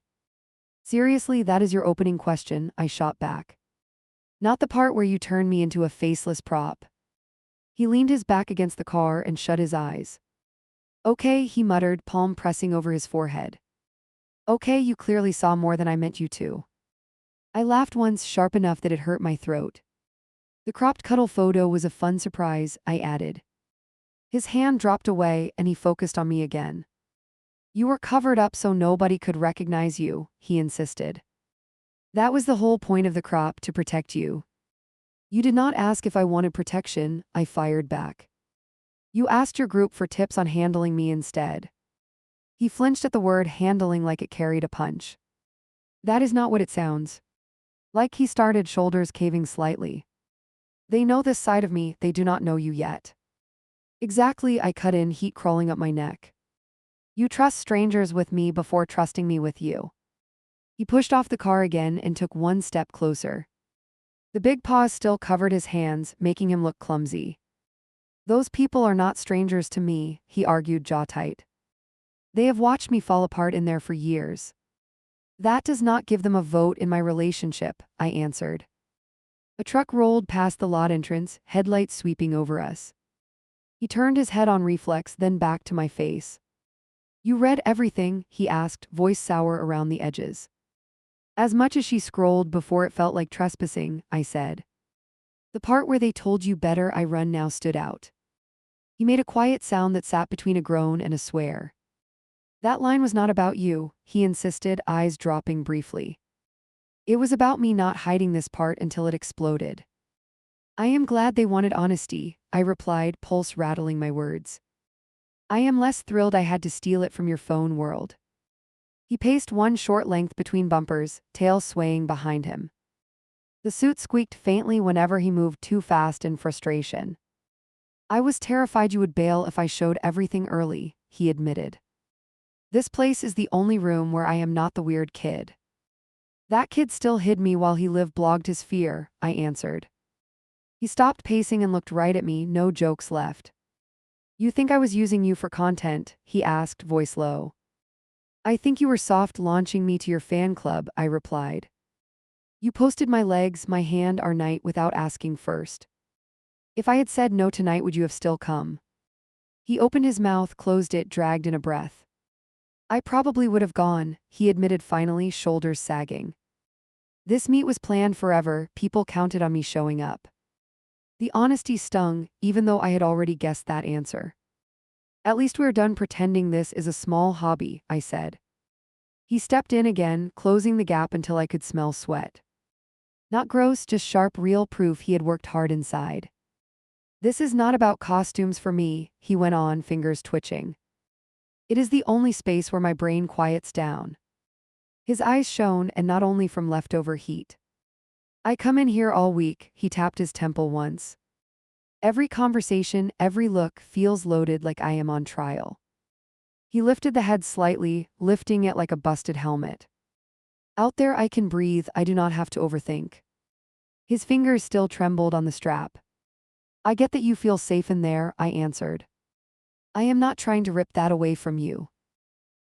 "Seriously, that is your opening question?" I shot back. "Not the part where you turn me into a faceless prop." He leaned his back against the car and shut his eyes. "Okay," he muttered, palm pressing over his forehead. "Okay, you clearly saw more than I meant you to." I laughed once, sharp enough that it hurt my throat. "The cropped cuddle photo was a fun surprise," I added. His hand dropped away and he focused on me again. "You were covered up so nobody could recognize you," he insisted. "That was the whole point of the crop, to protect you." "You did not ask if I wanted protection," I fired back. "You asked your group for tips on handling me instead." He flinched at the word handling like it carried a punch. "That is not what it sounds like," he started, shoulders caving slightly. "They know this side of me, they do not know you yet." "Exactly," I cut in, heat crawling up my neck. "You trust strangers with me before trusting me with you." He pushed off the car again and took one step closer. The big paws still covered his hands, making him look clumsy. "Those people are not strangers to me," he argued, jaw tight. "They have watched me fall apart in there for years." "That does not give them a vote in my relationship," I answered. A truck rolled past the lot entrance, headlights sweeping over us. He turned his head on reflex, then back to my face. "You read everything?" he asked, voice sour around the edges. "As much as she scrolled before it felt like trespassing," I said. "The part where they told you better I run now stood out." He made a quiet sound that sat between a groan and a swear. "That line was not about you," he insisted, eyes dropping briefly. "It was about me not hiding this part until it exploded." "I am glad they wanted honesty," I replied, pulse rattling my words. "I am less thrilled I had to steal it from your phone world." He paced one short length between bumpers, tail swaying behind him. The suit squeaked faintly whenever he moved too fast in frustration. "I was terrified you would bail if I showed everything early," he admitted. "This place is the only room where I am not the weird kid." "That kid still hid me while he lived," blogged his fear, I answered. He stopped pacing and looked right at me, no jokes left. "You think I was using you for content?" he asked, voice low. "I think you were soft launching me to your fan club," I replied. "You posted my legs, my hand, our night without asking first. If I had said no tonight, would you have still come?" He opened his mouth, closed it, dragged in a breath. "I probably would have gone," he admitted finally, shoulders sagging. "This meet was planned forever, people counted on me showing up." The honesty stung, even though I had already guessed that answer. "At least we're done pretending this is a small hobby," I said. He stepped in again, closing the gap until I could smell sweat. Not gross, just sharp, real proof he had worked hard inside. "This is not about costumes for me," he went on, fingers twitching. "It is the only space where my brain quiets down." His eyes shone, and not only from leftover heat. "I come in here all week," he tapped his temple once. "Every conversation, every look feels loaded, like I am on trial." He lifted the head slightly, lifting it like a busted helmet. "Out there I can breathe, I do not have to overthink." His fingers still trembled on the strap. "I get that you feel safe in there," I answered. "I am not trying to rip that away from you."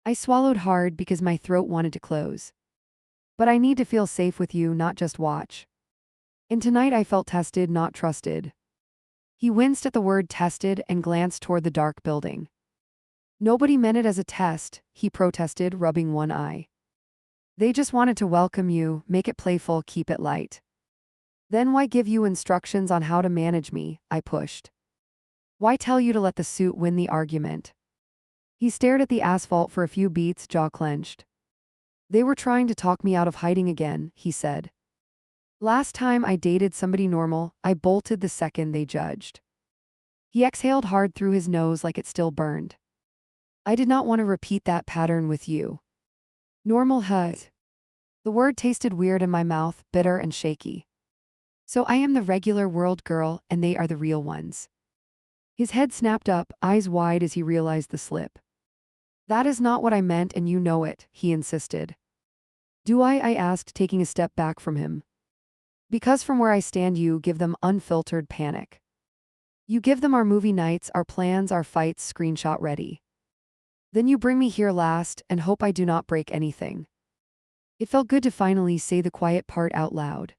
I swallowed hard because my throat wanted to close. "But I need to feel safe with you, not just watch." And tonight I felt tested, not trusted. He winced at the word tested and glanced toward the dark building. "Nobody meant it as a test," he protested, rubbing one eye. "They just wanted to welcome you, make it playful, keep it light." "Then why give you instructions on how to manage me?" I pushed. "Why tell you to let the suit win the argument?" He stared at the asphalt for a few beats, jaw clenched. They were trying to talk me out of hiding again, he said. Last time I dated somebody normal, I bolted the second they judged. He exhaled hard through his nose like it still burned. I did not want to repeat that pattern with you. Normal hut. The word tasted weird in my mouth, bitter and shaky. So I am the regular world girl, and they are the real ones. His head snapped up, eyes wide as he realized the slip. That is not what I meant, and you know it, he insisted. Do I asked, taking a step back from him. Because from where I stand you give them unfiltered panic. You give them our movie nights, our plans, our fights, screenshot ready. Then you bring me here last and hope I do not break anything. It felt good to finally say the quiet part out loud.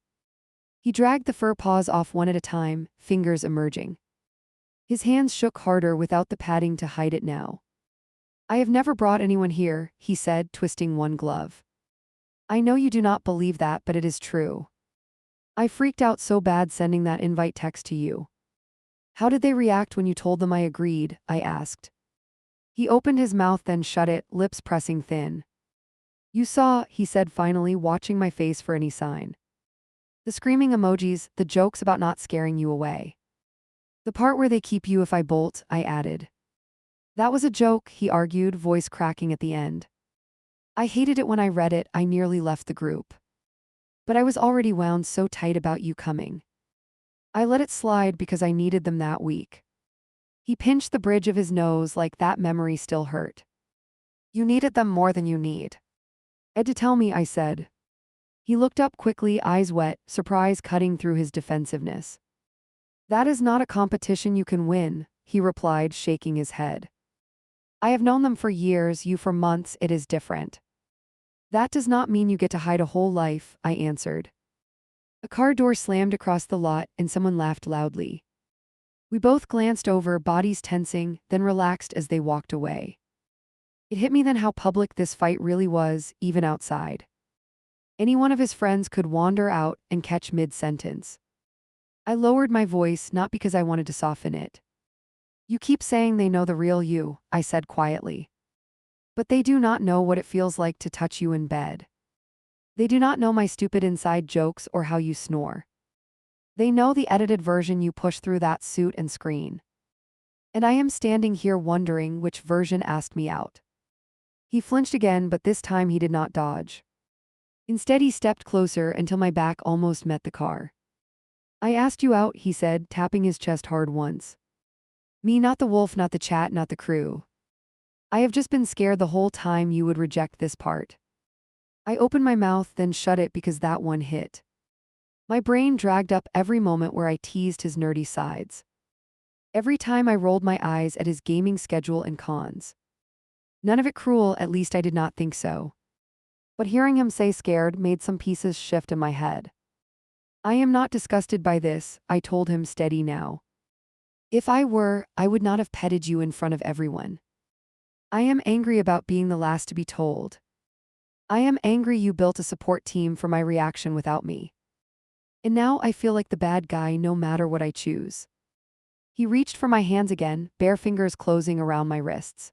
He dragged the fur paws off one at a time, fingers emerging. His hands shook harder without the padding to hide it now. I have never brought anyone here, he said, twisting one glove. I know you do not believe that, but it is true. I freaked out so bad sending that invite text to you. How did they react when you told them I agreed? I asked. He opened his mouth then shut it, lips pressing thin. You saw, he said finally, watching my face for any sign. The screaming emojis, the jokes about not scaring you away. The part where they keep you if I bolt, I added. That was a joke, he argued, voice cracking at the end. I hated it when I read it, I nearly left the group. But I was already wound so tight about you coming. I let it slide because I needed them that week. He pinched the bridge of his nose like that memory still hurt. You needed them more than you need. Ed to tell me, I said. He looked up quickly, eyes wet, surprise cutting through his defensiveness. That is not a competition you can win, he replied, shaking his head. I have known them for years, you for months, it is different. That does not mean you get to hide a whole life, I answered. A car door slammed across the lot and someone laughed loudly. We both glanced over, bodies tensing, then relaxed as they walked away. It hit me then how public this fight really was, even outside. Any one of his friends could wander out and catch mid-sentence. I lowered my voice, not because I wanted to soften it. You keep saying they know the real you, I said quietly. But they do not know what it feels like to touch you in bed. They do not know my stupid inside jokes or how you snore. They know the edited version you push through that suit and screen. And I am standing here wondering which version asked me out. He flinched again, but this time he did not dodge. Instead, he stepped closer until my back almost met the car. I asked you out, he said, tapping his chest hard once. Me, not the wolf, not the chat, not the crew. I have just been scared the whole time you would reject this part. I opened my mouth, then shut it because that one hit. My brain dragged up every moment where I teased his nerdy sides. Every time I rolled my eyes at his gaming schedule and cons. None of it cruel, at least I did not think so. But hearing him say scared made some pieces shift in my head. I am not disgusted by this, I told him, steady now. If I were, I would not have petted you in front of everyone. I am angry about being the last to be told. I am angry you built a support team for my reaction without me. And now I feel like the bad guy no matter what I choose. He reached for my hands again, bare fingers closing around my wrists.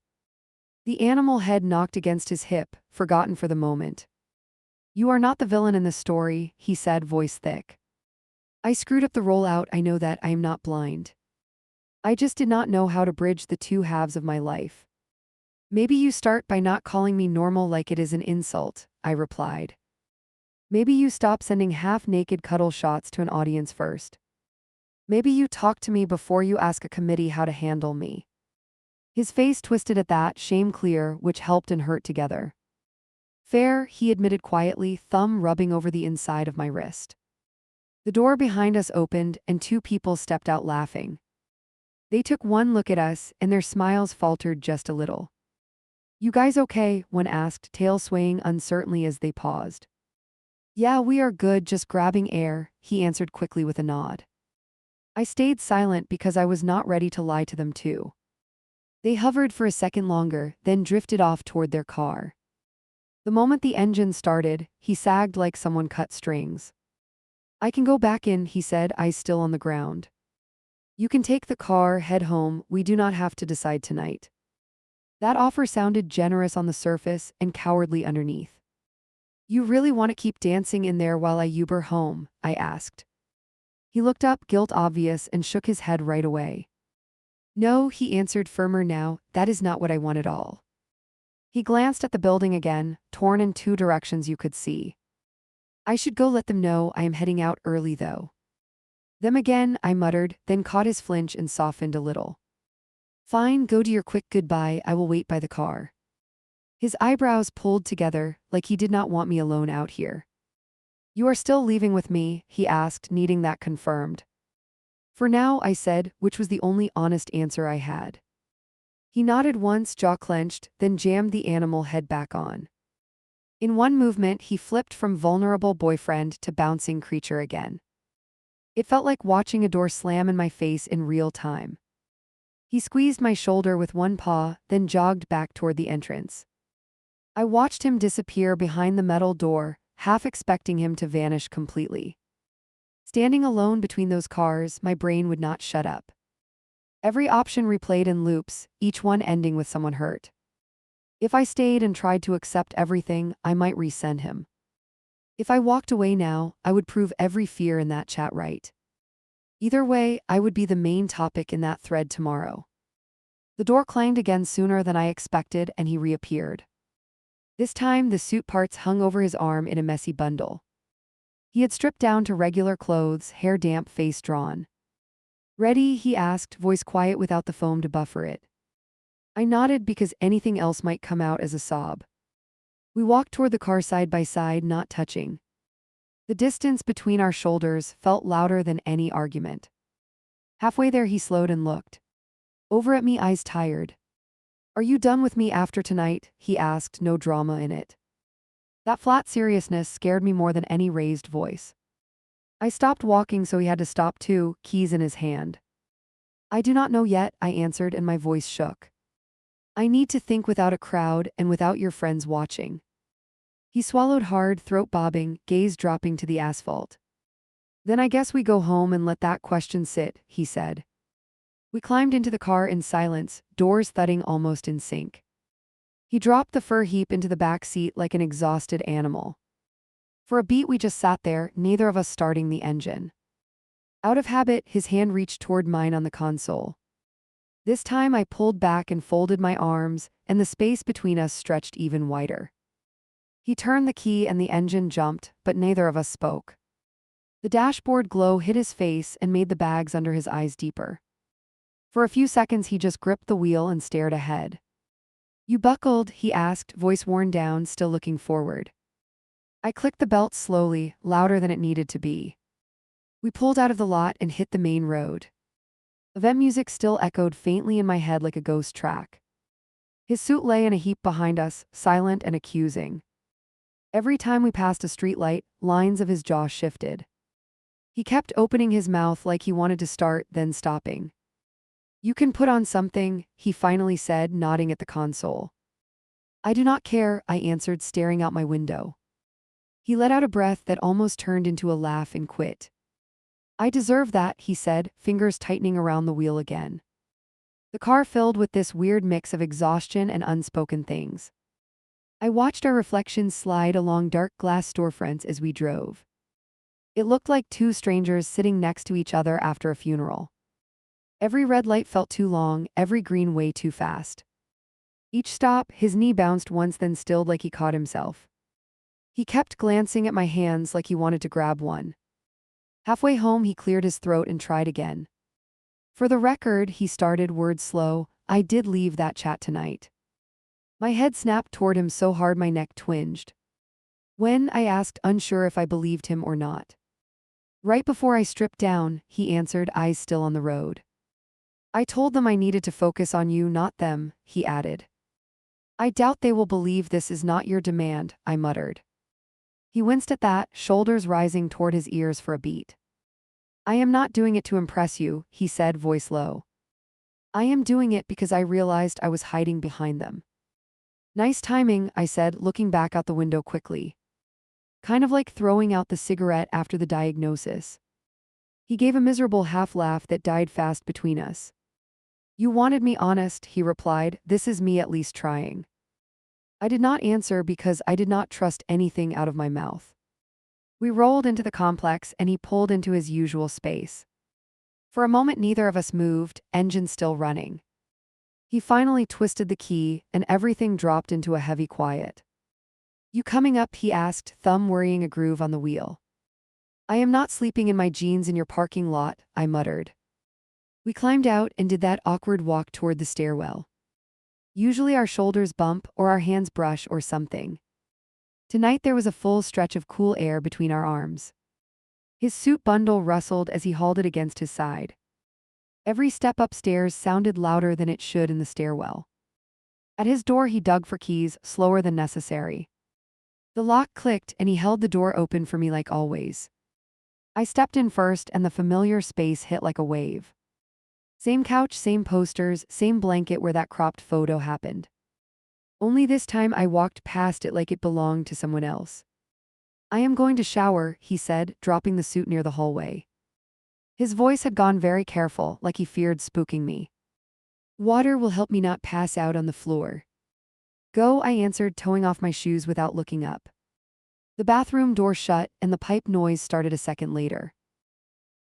The animal head knocked against his hip, forgotten for the moment. You are not the villain in this story, he said, voice thick. I screwed up the rollout, I know that, I am not blind. I just did not know how to bridge the two halves of my life. Maybe you start by not calling me normal like it is an insult, I replied. Maybe you stop sending half-naked cuddle shots to an audience first. Maybe you talk to me before you ask a committee how to handle me. His face twisted at that, shame clear, which helped and hurt together. Fair, he admitted quietly, thumb rubbing over the inside of my wrist. The door behind us opened, and two people stepped out laughing. They took one look at us, and their smiles faltered just a little. You guys okay? One asked, tail swaying uncertainly as they paused. Yeah, we are good, just grabbing air, he answered quickly with a nod. I stayed silent because I was not ready to lie to them too. They hovered for a second longer, then drifted off toward their car. The moment the engine started, he sagged like someone cut strings. I can go back in, he said, eyes still on the ground. You can take the car, head home, we do not have to decide tonight. That offer sounded generous on the surface and cowardly underneath. You really want to keep dancing in there while I Uber home? I asked. He looked up, guilt obvious, and shook his head right away. No, he answered firmer now, that is not what I want at all. He glanced at the building again, torn in two directions you could see. I should go let them know I am heading out early though. Them again, I muttered, then caught his flinch and softened a little. Fine, go to your quick goodbye, I will wait by the car. His eyebrows pulled together, like he did not want me alone out here. You are still leaving with me? He asked, needing that confirmed. For now, I said, which was the only honest answer I had. He nodded once, jaw clenched, then jammed the animal head back on. In one movement, he flipped from vulnerable boyfriend to bouncing creature again. It felt like watching a door slam in my face in real time. He squeezed my shoulder with one paw, then jogged back toward the entrance. I watched him disappear behind the metal door, half expecting him to vanish completely. Standing alone between those cars, my brain would not shut up. Every option replayed in loops, each one ending with someone hurt. If I stayed and tried to accept everything, I might resend him. If I walked away now, I would prove every fear in that chat right. Either way, I would be the main topic in that thread tomorrow. The door clanged again sooner than I expected, and he reappeared. This time, the suit parts hung over his arm in a messy bundle. He had stripped down to regular clothes, hair damp, face drawn. Ready? He asked, voice quiet without the foam to buffer it. I nodded because anything else might come out as a sob. We walked toward the car side by side, not touching. The distance between our shoulders felt louder than any argument. Halfway there, he slowed and looked over at me, eyes tired. Are you done with me after tonight? He asked, no drama in it. That flat seriousness scared me more than any raised voice. I stopped walking, so he had to stop too, keys in his hand. I do not know yet, I answered, and my voice shook. I need to think without a crowd and without your friends watching. He swallowed hard, throat bobbing, gaze dropping to the asphalt. Then I guess we go home and let that question sit, he said. We climbed into the car in silence, doors thudding almost in sync. He dropped the fur heap into the back seat like an exhausted animal. For a beat we just sat there, neither of us starting the engine. Out of habit, his hand reached toward mine on the console. This time I pulled back and folded my arms, and the space between us stretched even wider. He turned the key and the engine jumped, but neither of us spoke. The dashboard glow hit his face and made the bags under his eyes deeper. For a few seconds he just gripped the wheel and stared ahead. You buckled? He asked, voice worn down, still looking forward. I clicked the belt slowly, louder than it needed to be. We pulled out of the lot and hit the main road. Event music still echoed faintly in my head like a ghost track. His suit lay in a heap behind us, silent and accusing. Every time we passed a streetlight, lines of his jaw shifted. He kept opening his mouth like he wanted to start, then stopping. You can put on something, he finally said, nodding at the console. I do not care, I answered, staring out my window. He let out a breath that almost turned into a laugh and quit. I deserve that, he said, fingers tightening around the wheel again. The car filled with this weird mix of exhaustion and unspoken things. I watched our reflections slide along dark glass storefronts as we drove. It looked like two strangers sitting next to each other after a funeral. Every red light felt too long, every green way too fast. Each stop, his knee bounced once, then stilled like he caught himself. He kept glancing at my hands like he wanted to grab one. Halfway home, he cleared his throat and tried again. For the record, he started, words slow, I did leave that chat tonight. My head snapped toward him so hard my neck twinged. When? I asked, unsure if I believed him or not. Right before I stripped down, he answered, eyes still on the road. I told them I needed to focus on you, not them, he added. I doubt they will believe this is not your demand, I muttered. He winced at that, shoulders rising toward his ears for a beat. I am not doing it to impress you, he said, voice low. I am doing it because I realized I was hiding behind them. Nice timing, I said, looking back out the window quickly. Kind of like throwing out the cigarette after the diagnosis. He gave a miserable half laugh that died fast between us. You wanted me honest, he replied. This is me at least trying. I did not answer because I did not trust anything out of my mouth. We rolled into the complex and he pulled into his usual space. For a moment neither of us moved, engine still running. He finally twisted the key and everything dropped into a heavy quiet. You coming up? He asked, thumb worrying a groove on the wheel. I am not sleeping in my jeans in your parking lot, I muttered. We climbed out and did that awkward walk toward the stairwell. Usually our shoulders bump or our hands brush or something. Tonight there was a full stretch of cool air between our arms. His suit bundle rustled as he hauled it against his side. Every step upstairs sounded louder than it should in the stairwell. At his door he dug for keys, slower than necessary. The lock clicked and he held the door open for me like always. I stepped in first and the familiar space hit like a wave. Same couch, same posters, same blanket where that cropped photo happened. Only this time I walked past it like it belonged to someone else. I am going to shower, he said, dropping the suit near the hallway. His voice had gone very careful, like he feared spooking me. Water will help me not pass out on the floor. Go, I answered, towing off my shoes without looking up. The bathroom door shut and the pipe noise started a second later.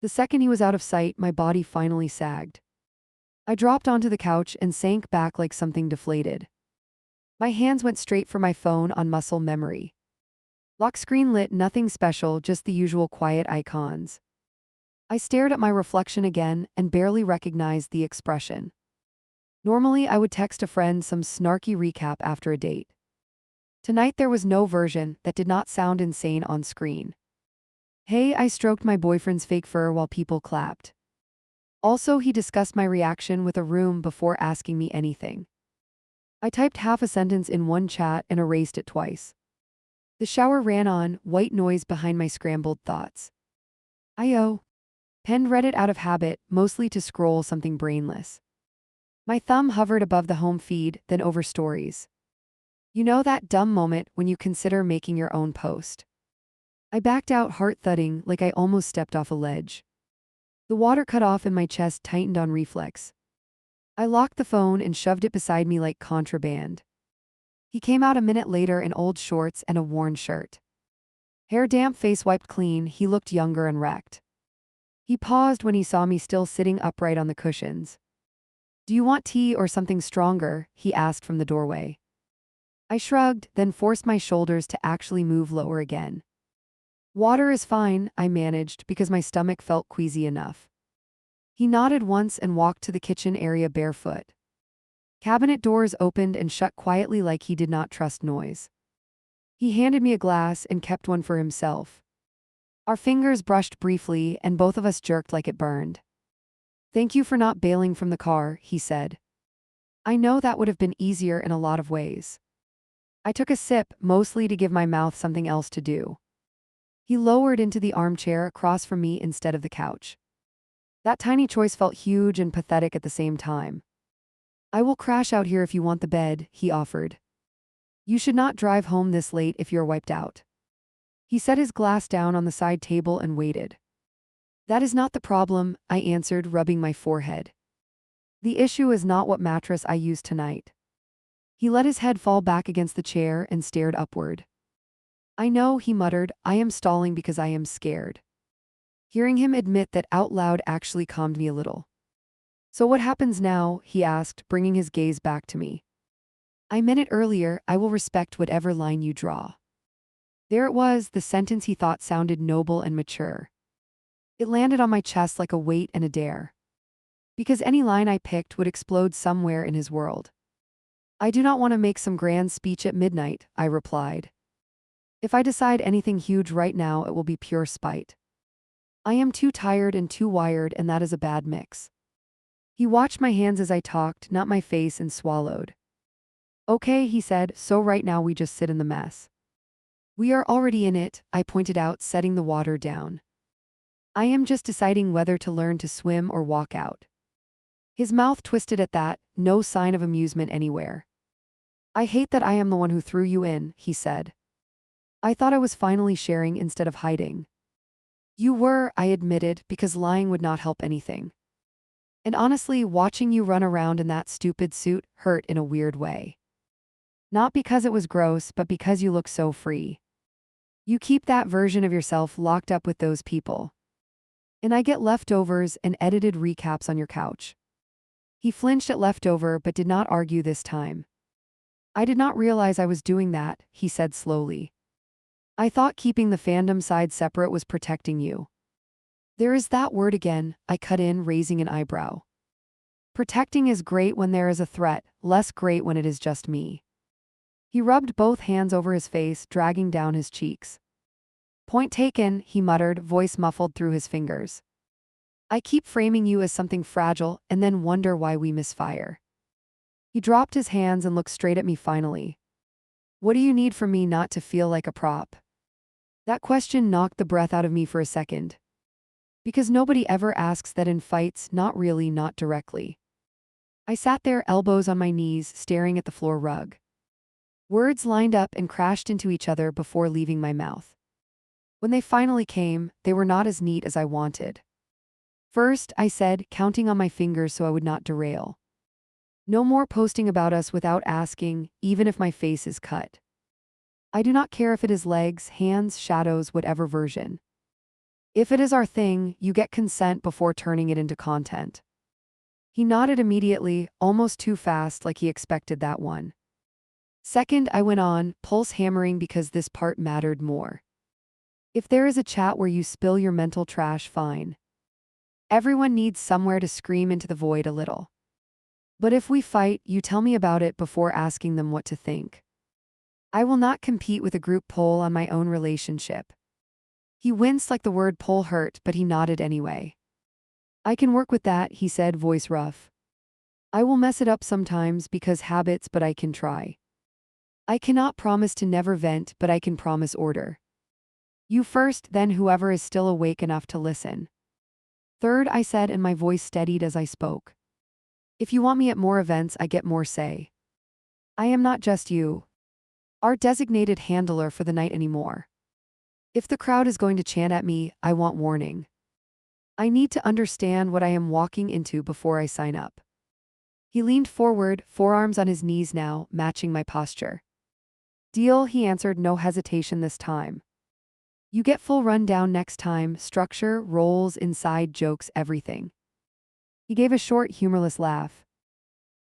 The second he was out of sight, my body finally sagged. I dropped onto the couch and sank back like something deflated. My hands went straight for my phone on muscle memory. Lock screen lit, nothing special, just the usual quiet icons. I stared at my reflection again and barely recognized the expression. Normally I would text a friend some snarky recap after a date. Tonight there was no version that did not sound insane on screen. Hey, I stroked my boyfriend's fake fur while people clapped. Also, he discussed my reaction with a room before asking me anything. I typed half a sentence in one chat and erased it twice. The shower ran on, white noise behind my scrambled thoughts. Pen read it out of habit, mostly to scroll something brainless. My thumb hovered above the home feed, then over stories. You know that dumb moment when you consider making your own post. I backed out, heart thudding like I almost stepped off a ledge. The water cut off and my chest tightened on reflex. I locked the phone and shoved it beside me like contraband. He came out a minute later in old shorts and a worn shirt. Hair damp, face wiped clean, he looked younger and wrecked. He paused when he saw me still sitting upright on the cushions. Do you want tea or something stronger? He asked from the doorway. I shrugged, then forced my shoulders to actually move lower again. Water is fine, I managed because my stomach felt queasy enough. He nodded once and walked to the kitchen area barefoot. Cabinet doors opened and shut quietly like he did not trust noise. He handed me a glass and kept one for himself. Our fingers brushed briefly and both of us jerked like it burned. Thank you for not bailing from the car, he said. I know that would have been easier in a lot of ways. I took a sip, mostly to give my mouth something else to do. He lowered into the armchair across from me instead of the couch. That tiny choice felt huge and pathetic at the same time. I will crash out here if you want the bed, he offered. You should not drive home this late if you're wiped out. He set his glass down on the side table and waited. That is not the problem, I answered, rubbing my forehead. The issue is not what mattress I used tonight. He let his head fall back against the chair and stared upward. I know, he muttered, I am stalling because I am scared. Hearing him admit that out loud actually calmed me a little. So what happens now? He asked, bringing his gaze back to me. I meant it earlier, I will respect whatever line you draw. There it was, the sentence he thought sounded noble and mature. It landed on my chest like a weight and a dare. Because any line I picked would explode somewhere in his world. I do not want to make some grand speech at midnight, I replied. If I decide anything huge right now, it will be pure spite. I am too tired and too wired, and that is a bad mix. He watched my hands as I talked, not my face, and swallowed. Okay, he said, so right now we just sit in the mess. We are already in it, I pointed out, setting the water down. I am just deciding whether to learn to swim or walk out. His mouth twisted at that, no sign of amusement anywhere. I hate that I am the one who threw you in, he said. I thought I was finally sharing instead of hiding. You were, I admitted, because lying would not help anything. And honestly, watching you run around in that stupid suit hurt in a weird way. Not because it was gross, but because you look so free. You keep that version of yourself locked up with those people. And I get leftovers and edited recaps on your couch. He flinched at leftover but did not argue this time. I did not realize I was doing that, he said slowly. I thought keeping the fandom side separate was protecting you. There is that word again, I cut in, raising an eyebrow. Protecting is great when there is a threat, less great when it is just me. He rubbed both hands over his face, dragging down his cheeks. Point taken, he muttered, voice muffled through his fingers. I keep framing you as something fragile and then wonder why we misfire. He dropped his hands and looked straight at me finally. What do you need from me not to feel like a prop? That question knocked the breath out of me for a second. Because nobody ever asks that in fights, not really, not directly. I sat there, elbows on my knees, staring at the floor rug. Words lined up and crashed into each other before leaving my mouth. When they finally came, they were not as neat as I wanted. First, I said, counting on my fingers so I would not derail. No more posting about us without asking, even if my face is cut. I do not care if it is legs, hands, shadows, whatever version. If it is our thing, you get consent before turning it into content. He nodded immediately, almost too fast, like he expected that one. Second, I went on, pulse hammering because this part mattered more. If there is a chat where you spill your mental trash, fine. Everyone needs somewhere to scream into the void a little. But if we fight, you tell me about it before asking them what to think. I will not compete with a group poll on my own relationship. He winced like the word poll hurt, but he nodded anyway. I can work with that, he said, voice rough. I will mess it up sometimes because habits, but I can try. I cannot promise to never vent, but I can promise order. You first, then whoever is still awake enough to listen. Third, I said, and my voice steadied as I spoke. If you want me at more events, I get more say. I am not just you, our designated handler for the night anymore. If the crowd is going to chant at me, I want warning. I need to understand what I am walking into before I sign up. He leaned forward, forearms on his knees now, matching my posture. Deal, he answered, no hesitation this time. You get full rundown next time, structure, roles, inside jokes, everything. He gave a short, humorless laugh.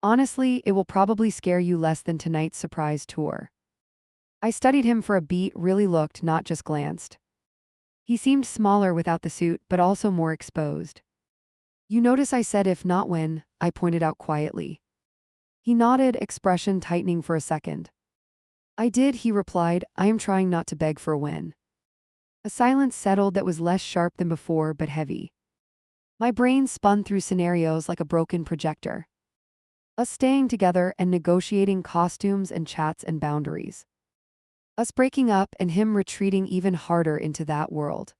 Honestly, it will probably scare you less than tonight's surprise tour. I studied him for a beat, really looked, not just glanced. He seemed smaller without the suit, but also more exposed. You notice I said if not when, I pointed out quietly. He nodded, expression tightening for a second. I did, he replied, I am trying not to beg for a when. A silence settled that was less sharp than before, but heavy. My brain spun through scenarios like a broken projector. Us staying together and negotiating costumes and chats and boundaries. Us breaking up and him retreating even harder into that world.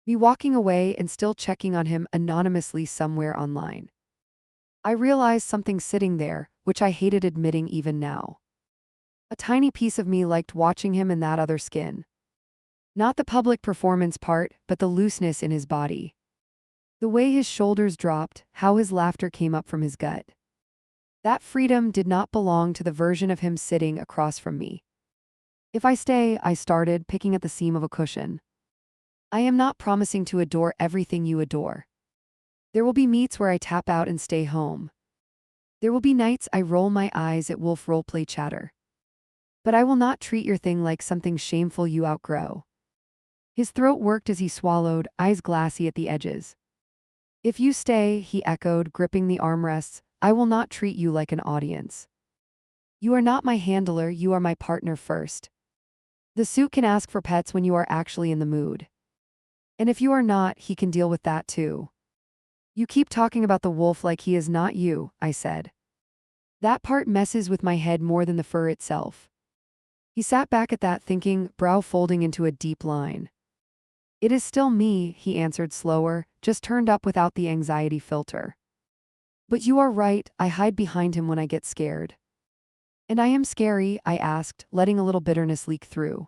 Me walking away and still checking on him anonymously somewhere online. I realized something sitting there, which I hated admitting even now. A tiny piece of me liked watching him in that other skin. Not the public performance part, but the looseness in his body. The way his shoulders dropped, how his laughter came up from his gut. That freedom did not belong to the version of him sitting across from me. If I stay, I started, picking at the seam of a cushion. I am not promising to adore everything you adore. There will be meets where I tap out and stay home. There will be nights I roll my eyes at wolf roleplay chatter. But I will not treat your thing like something shameful you outgrow. His throat worked as he swallowed, eyes glassy at the edges. If you stay, he echoed, gripping the armrests, I will not treat you like an audience. You are not my handler, you are my partner first. The suit can ask for pets when you are actually in the mood. And if you are not, he can deal with that too. You keep talking about the wolf like he is not you, I said. That part messes with my head more than the fur itself. He sat back at that thinking, brow folding into a deep line. It is still me, he answered slower, just turned up without the anxiety filter. But you are right, I hide behind him when I get scared. And I am scary, I asked, letting a little bitterness leak through.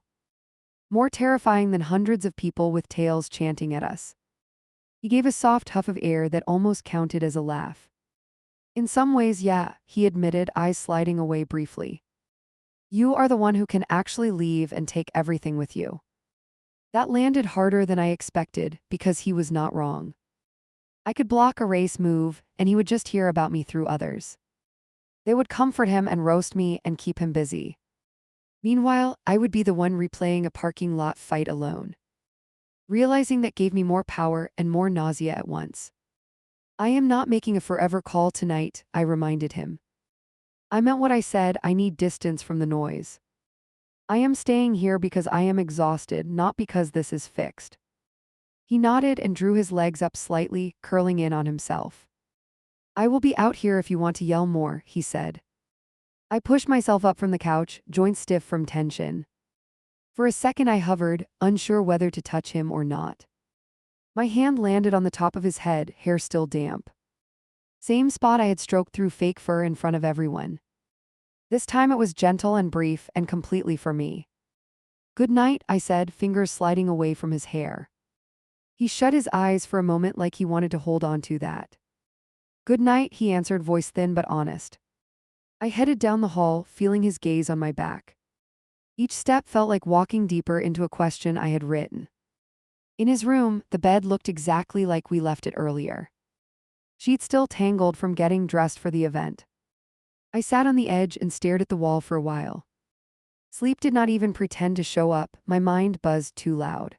More terrifying than hundreds of people with tails chanting at us. He gave a soft huff of air that almost counted as a laugh. In some ways, yeah, he admitted, eyes sliding away briefly. You are the one who can actually leave and take everything with you. That landed harder than I expected because he was not wrong. I could block a race move, and he would just hear about me through others. They would comfort him and roast me and keep him busy. Meanwhile, I would be the one replaying a parking lot fight alone. Realizing that gave me more power and more nausea at once. I am not making a forever call tonight, I reminded him. I meant what I said, I need distance from the noise. I am staying here because I am exhausted, not because this is fixed. He nodded and drew his legs up slightly, curling in on himself. I will be out here if you want to yell more, he said. I pushed myself up from the couch, joints stiff from tension. For a second I hovered, unsure whether to touch him or not. My hand landed on the top of his head, hair still damp. Same spot I had stroked through fake fur in front of everyone. This time it was gentle and brief and completely for me. Good night, I said, fingers sliding away from his hair. He shut his eyes for a moment like he wanted to hold on to that. Good night, he answered, voice thin but honest. I headed down the hall, feeling his gaze on my back. Each step felt like walking deeper into a question I had written. In his room, the bed looked exactly like we left it earlier. Sheets still tangled from getting dressed for the event. I sat on the edge and stared at the wall for a while. Sleep did not even pretend to show up, my mind buzzed too loud.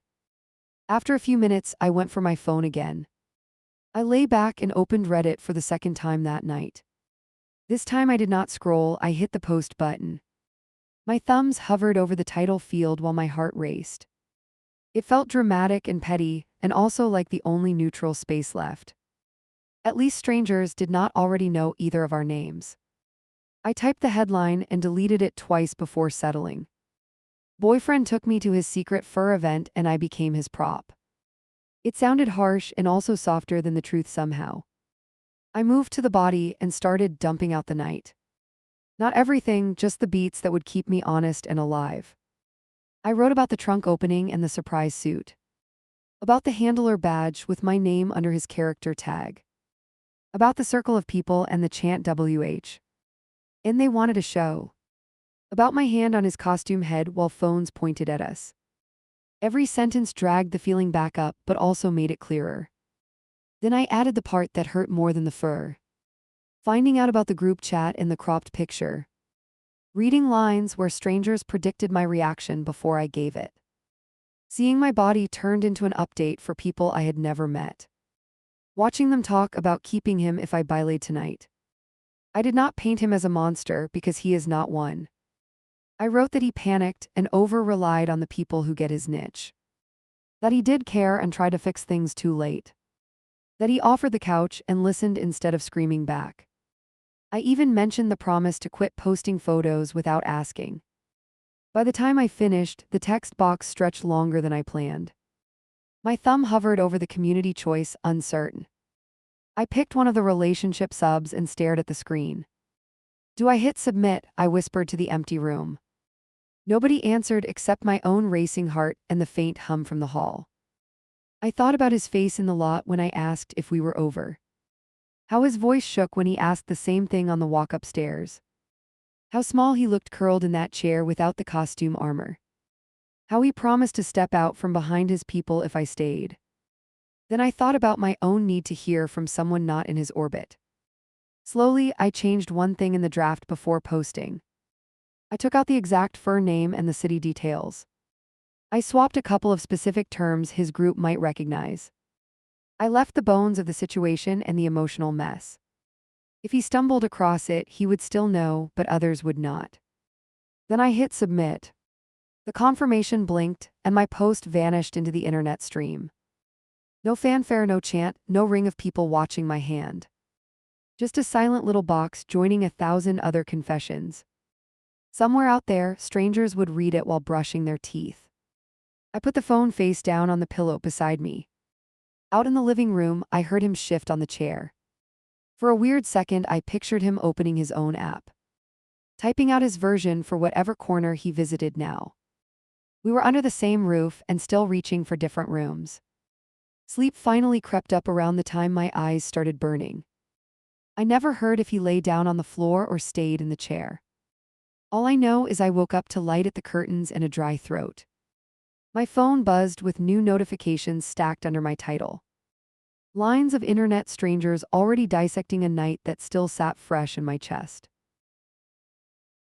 After a few minutes, I went for my phone again. I lay back and opened Reddit for the second time that night. This time I did not scroll, I hit the post button. My thumbs hovered over the title field while my heart raced. It felt dramatic and petty, and also like the only neutral space left. At least strangers did not already know either of our names. I typed the headline and deleted it twice before settling. Boyfriend took me to his secret fur event and I became his prop. It sounded harsh and also softer than the truth somehow. I moved to the body and started dumping out the night. Not everything, just the beats that would keep me honest and alive. I wrote about the trunk opening and the surprise suit. About the handler badge with my name under his character tag. About the circle of people and the chant WH. And they wanted a show. About my hand on his costume head while phones pointed at us. Every sentence dragged the feeling back up but also made it clearer. Then I added the part that hurt more than the fur. Finding out about the group chat and the cropped picture. Reading lines where strangers predicted my reaction before I gave it. Seeing my body turned into an update for people I had never met. Watching them talk about keeping him if I bailaid tonight. I did not paint him as a monster because he is not one. I wrote that he panicked and over-relied on the people who get his niche. That he did care and tried to fix things too late. That he offered the couch and listened instead of screaming back. I even mentioned the promise to quit posting photos without asking. By the time I finished, the text box stretched longer than I planned. My thumb hovered over the community choice, uncertain. I picked one of the relationship subs and stared at the screen. Do I hit submit? I whispered to the empty room. Nobody answered except my own racing heart and the faint hum from the hall. I thought about his face in the lot when I asked if we were over. How his voice shook when he asked the same thing on the walk upstairs. How small he looked curled in that chair without the costume armor. How he promised to step out from behind his people if I stayed. Then I thought about my own need to hear from someone not in his orbit. Slowly, I changed one thing in the draft before posting. I took out the exact fur name and the city details. I swapped a couple of specific terms his group might recognize. I left the bones of the situation and the emotional mess. If he stumbled across it, he would still know, but others would not. Then I hit submit. The confirmation blinked, and my post vanished into the internet stream. No fanfare, no chant, no ring of people watching my hand. Just a silent little box joining 1,000 other confessions. Somewhere out there, strangers would read it while brushing their teeth. I put the phone face down on the pillow beside me. Out in the living room, I heard him shift on the chair. For a weird second, I pictured him opening his own app. Typing out his version for whatever corner he visited now. We were under the same roof and still reaching for different rooms. Sleep finally crept up around the time my eyes started burning. I never heard if he lay down on the floor or stayed in the chair. All I know is I woke up to light at the curtains and a dry throat. My phone buzzed with new notifications stacked under my title. Lines of internet strangers already dissecting a night that still sat fresh in my chest.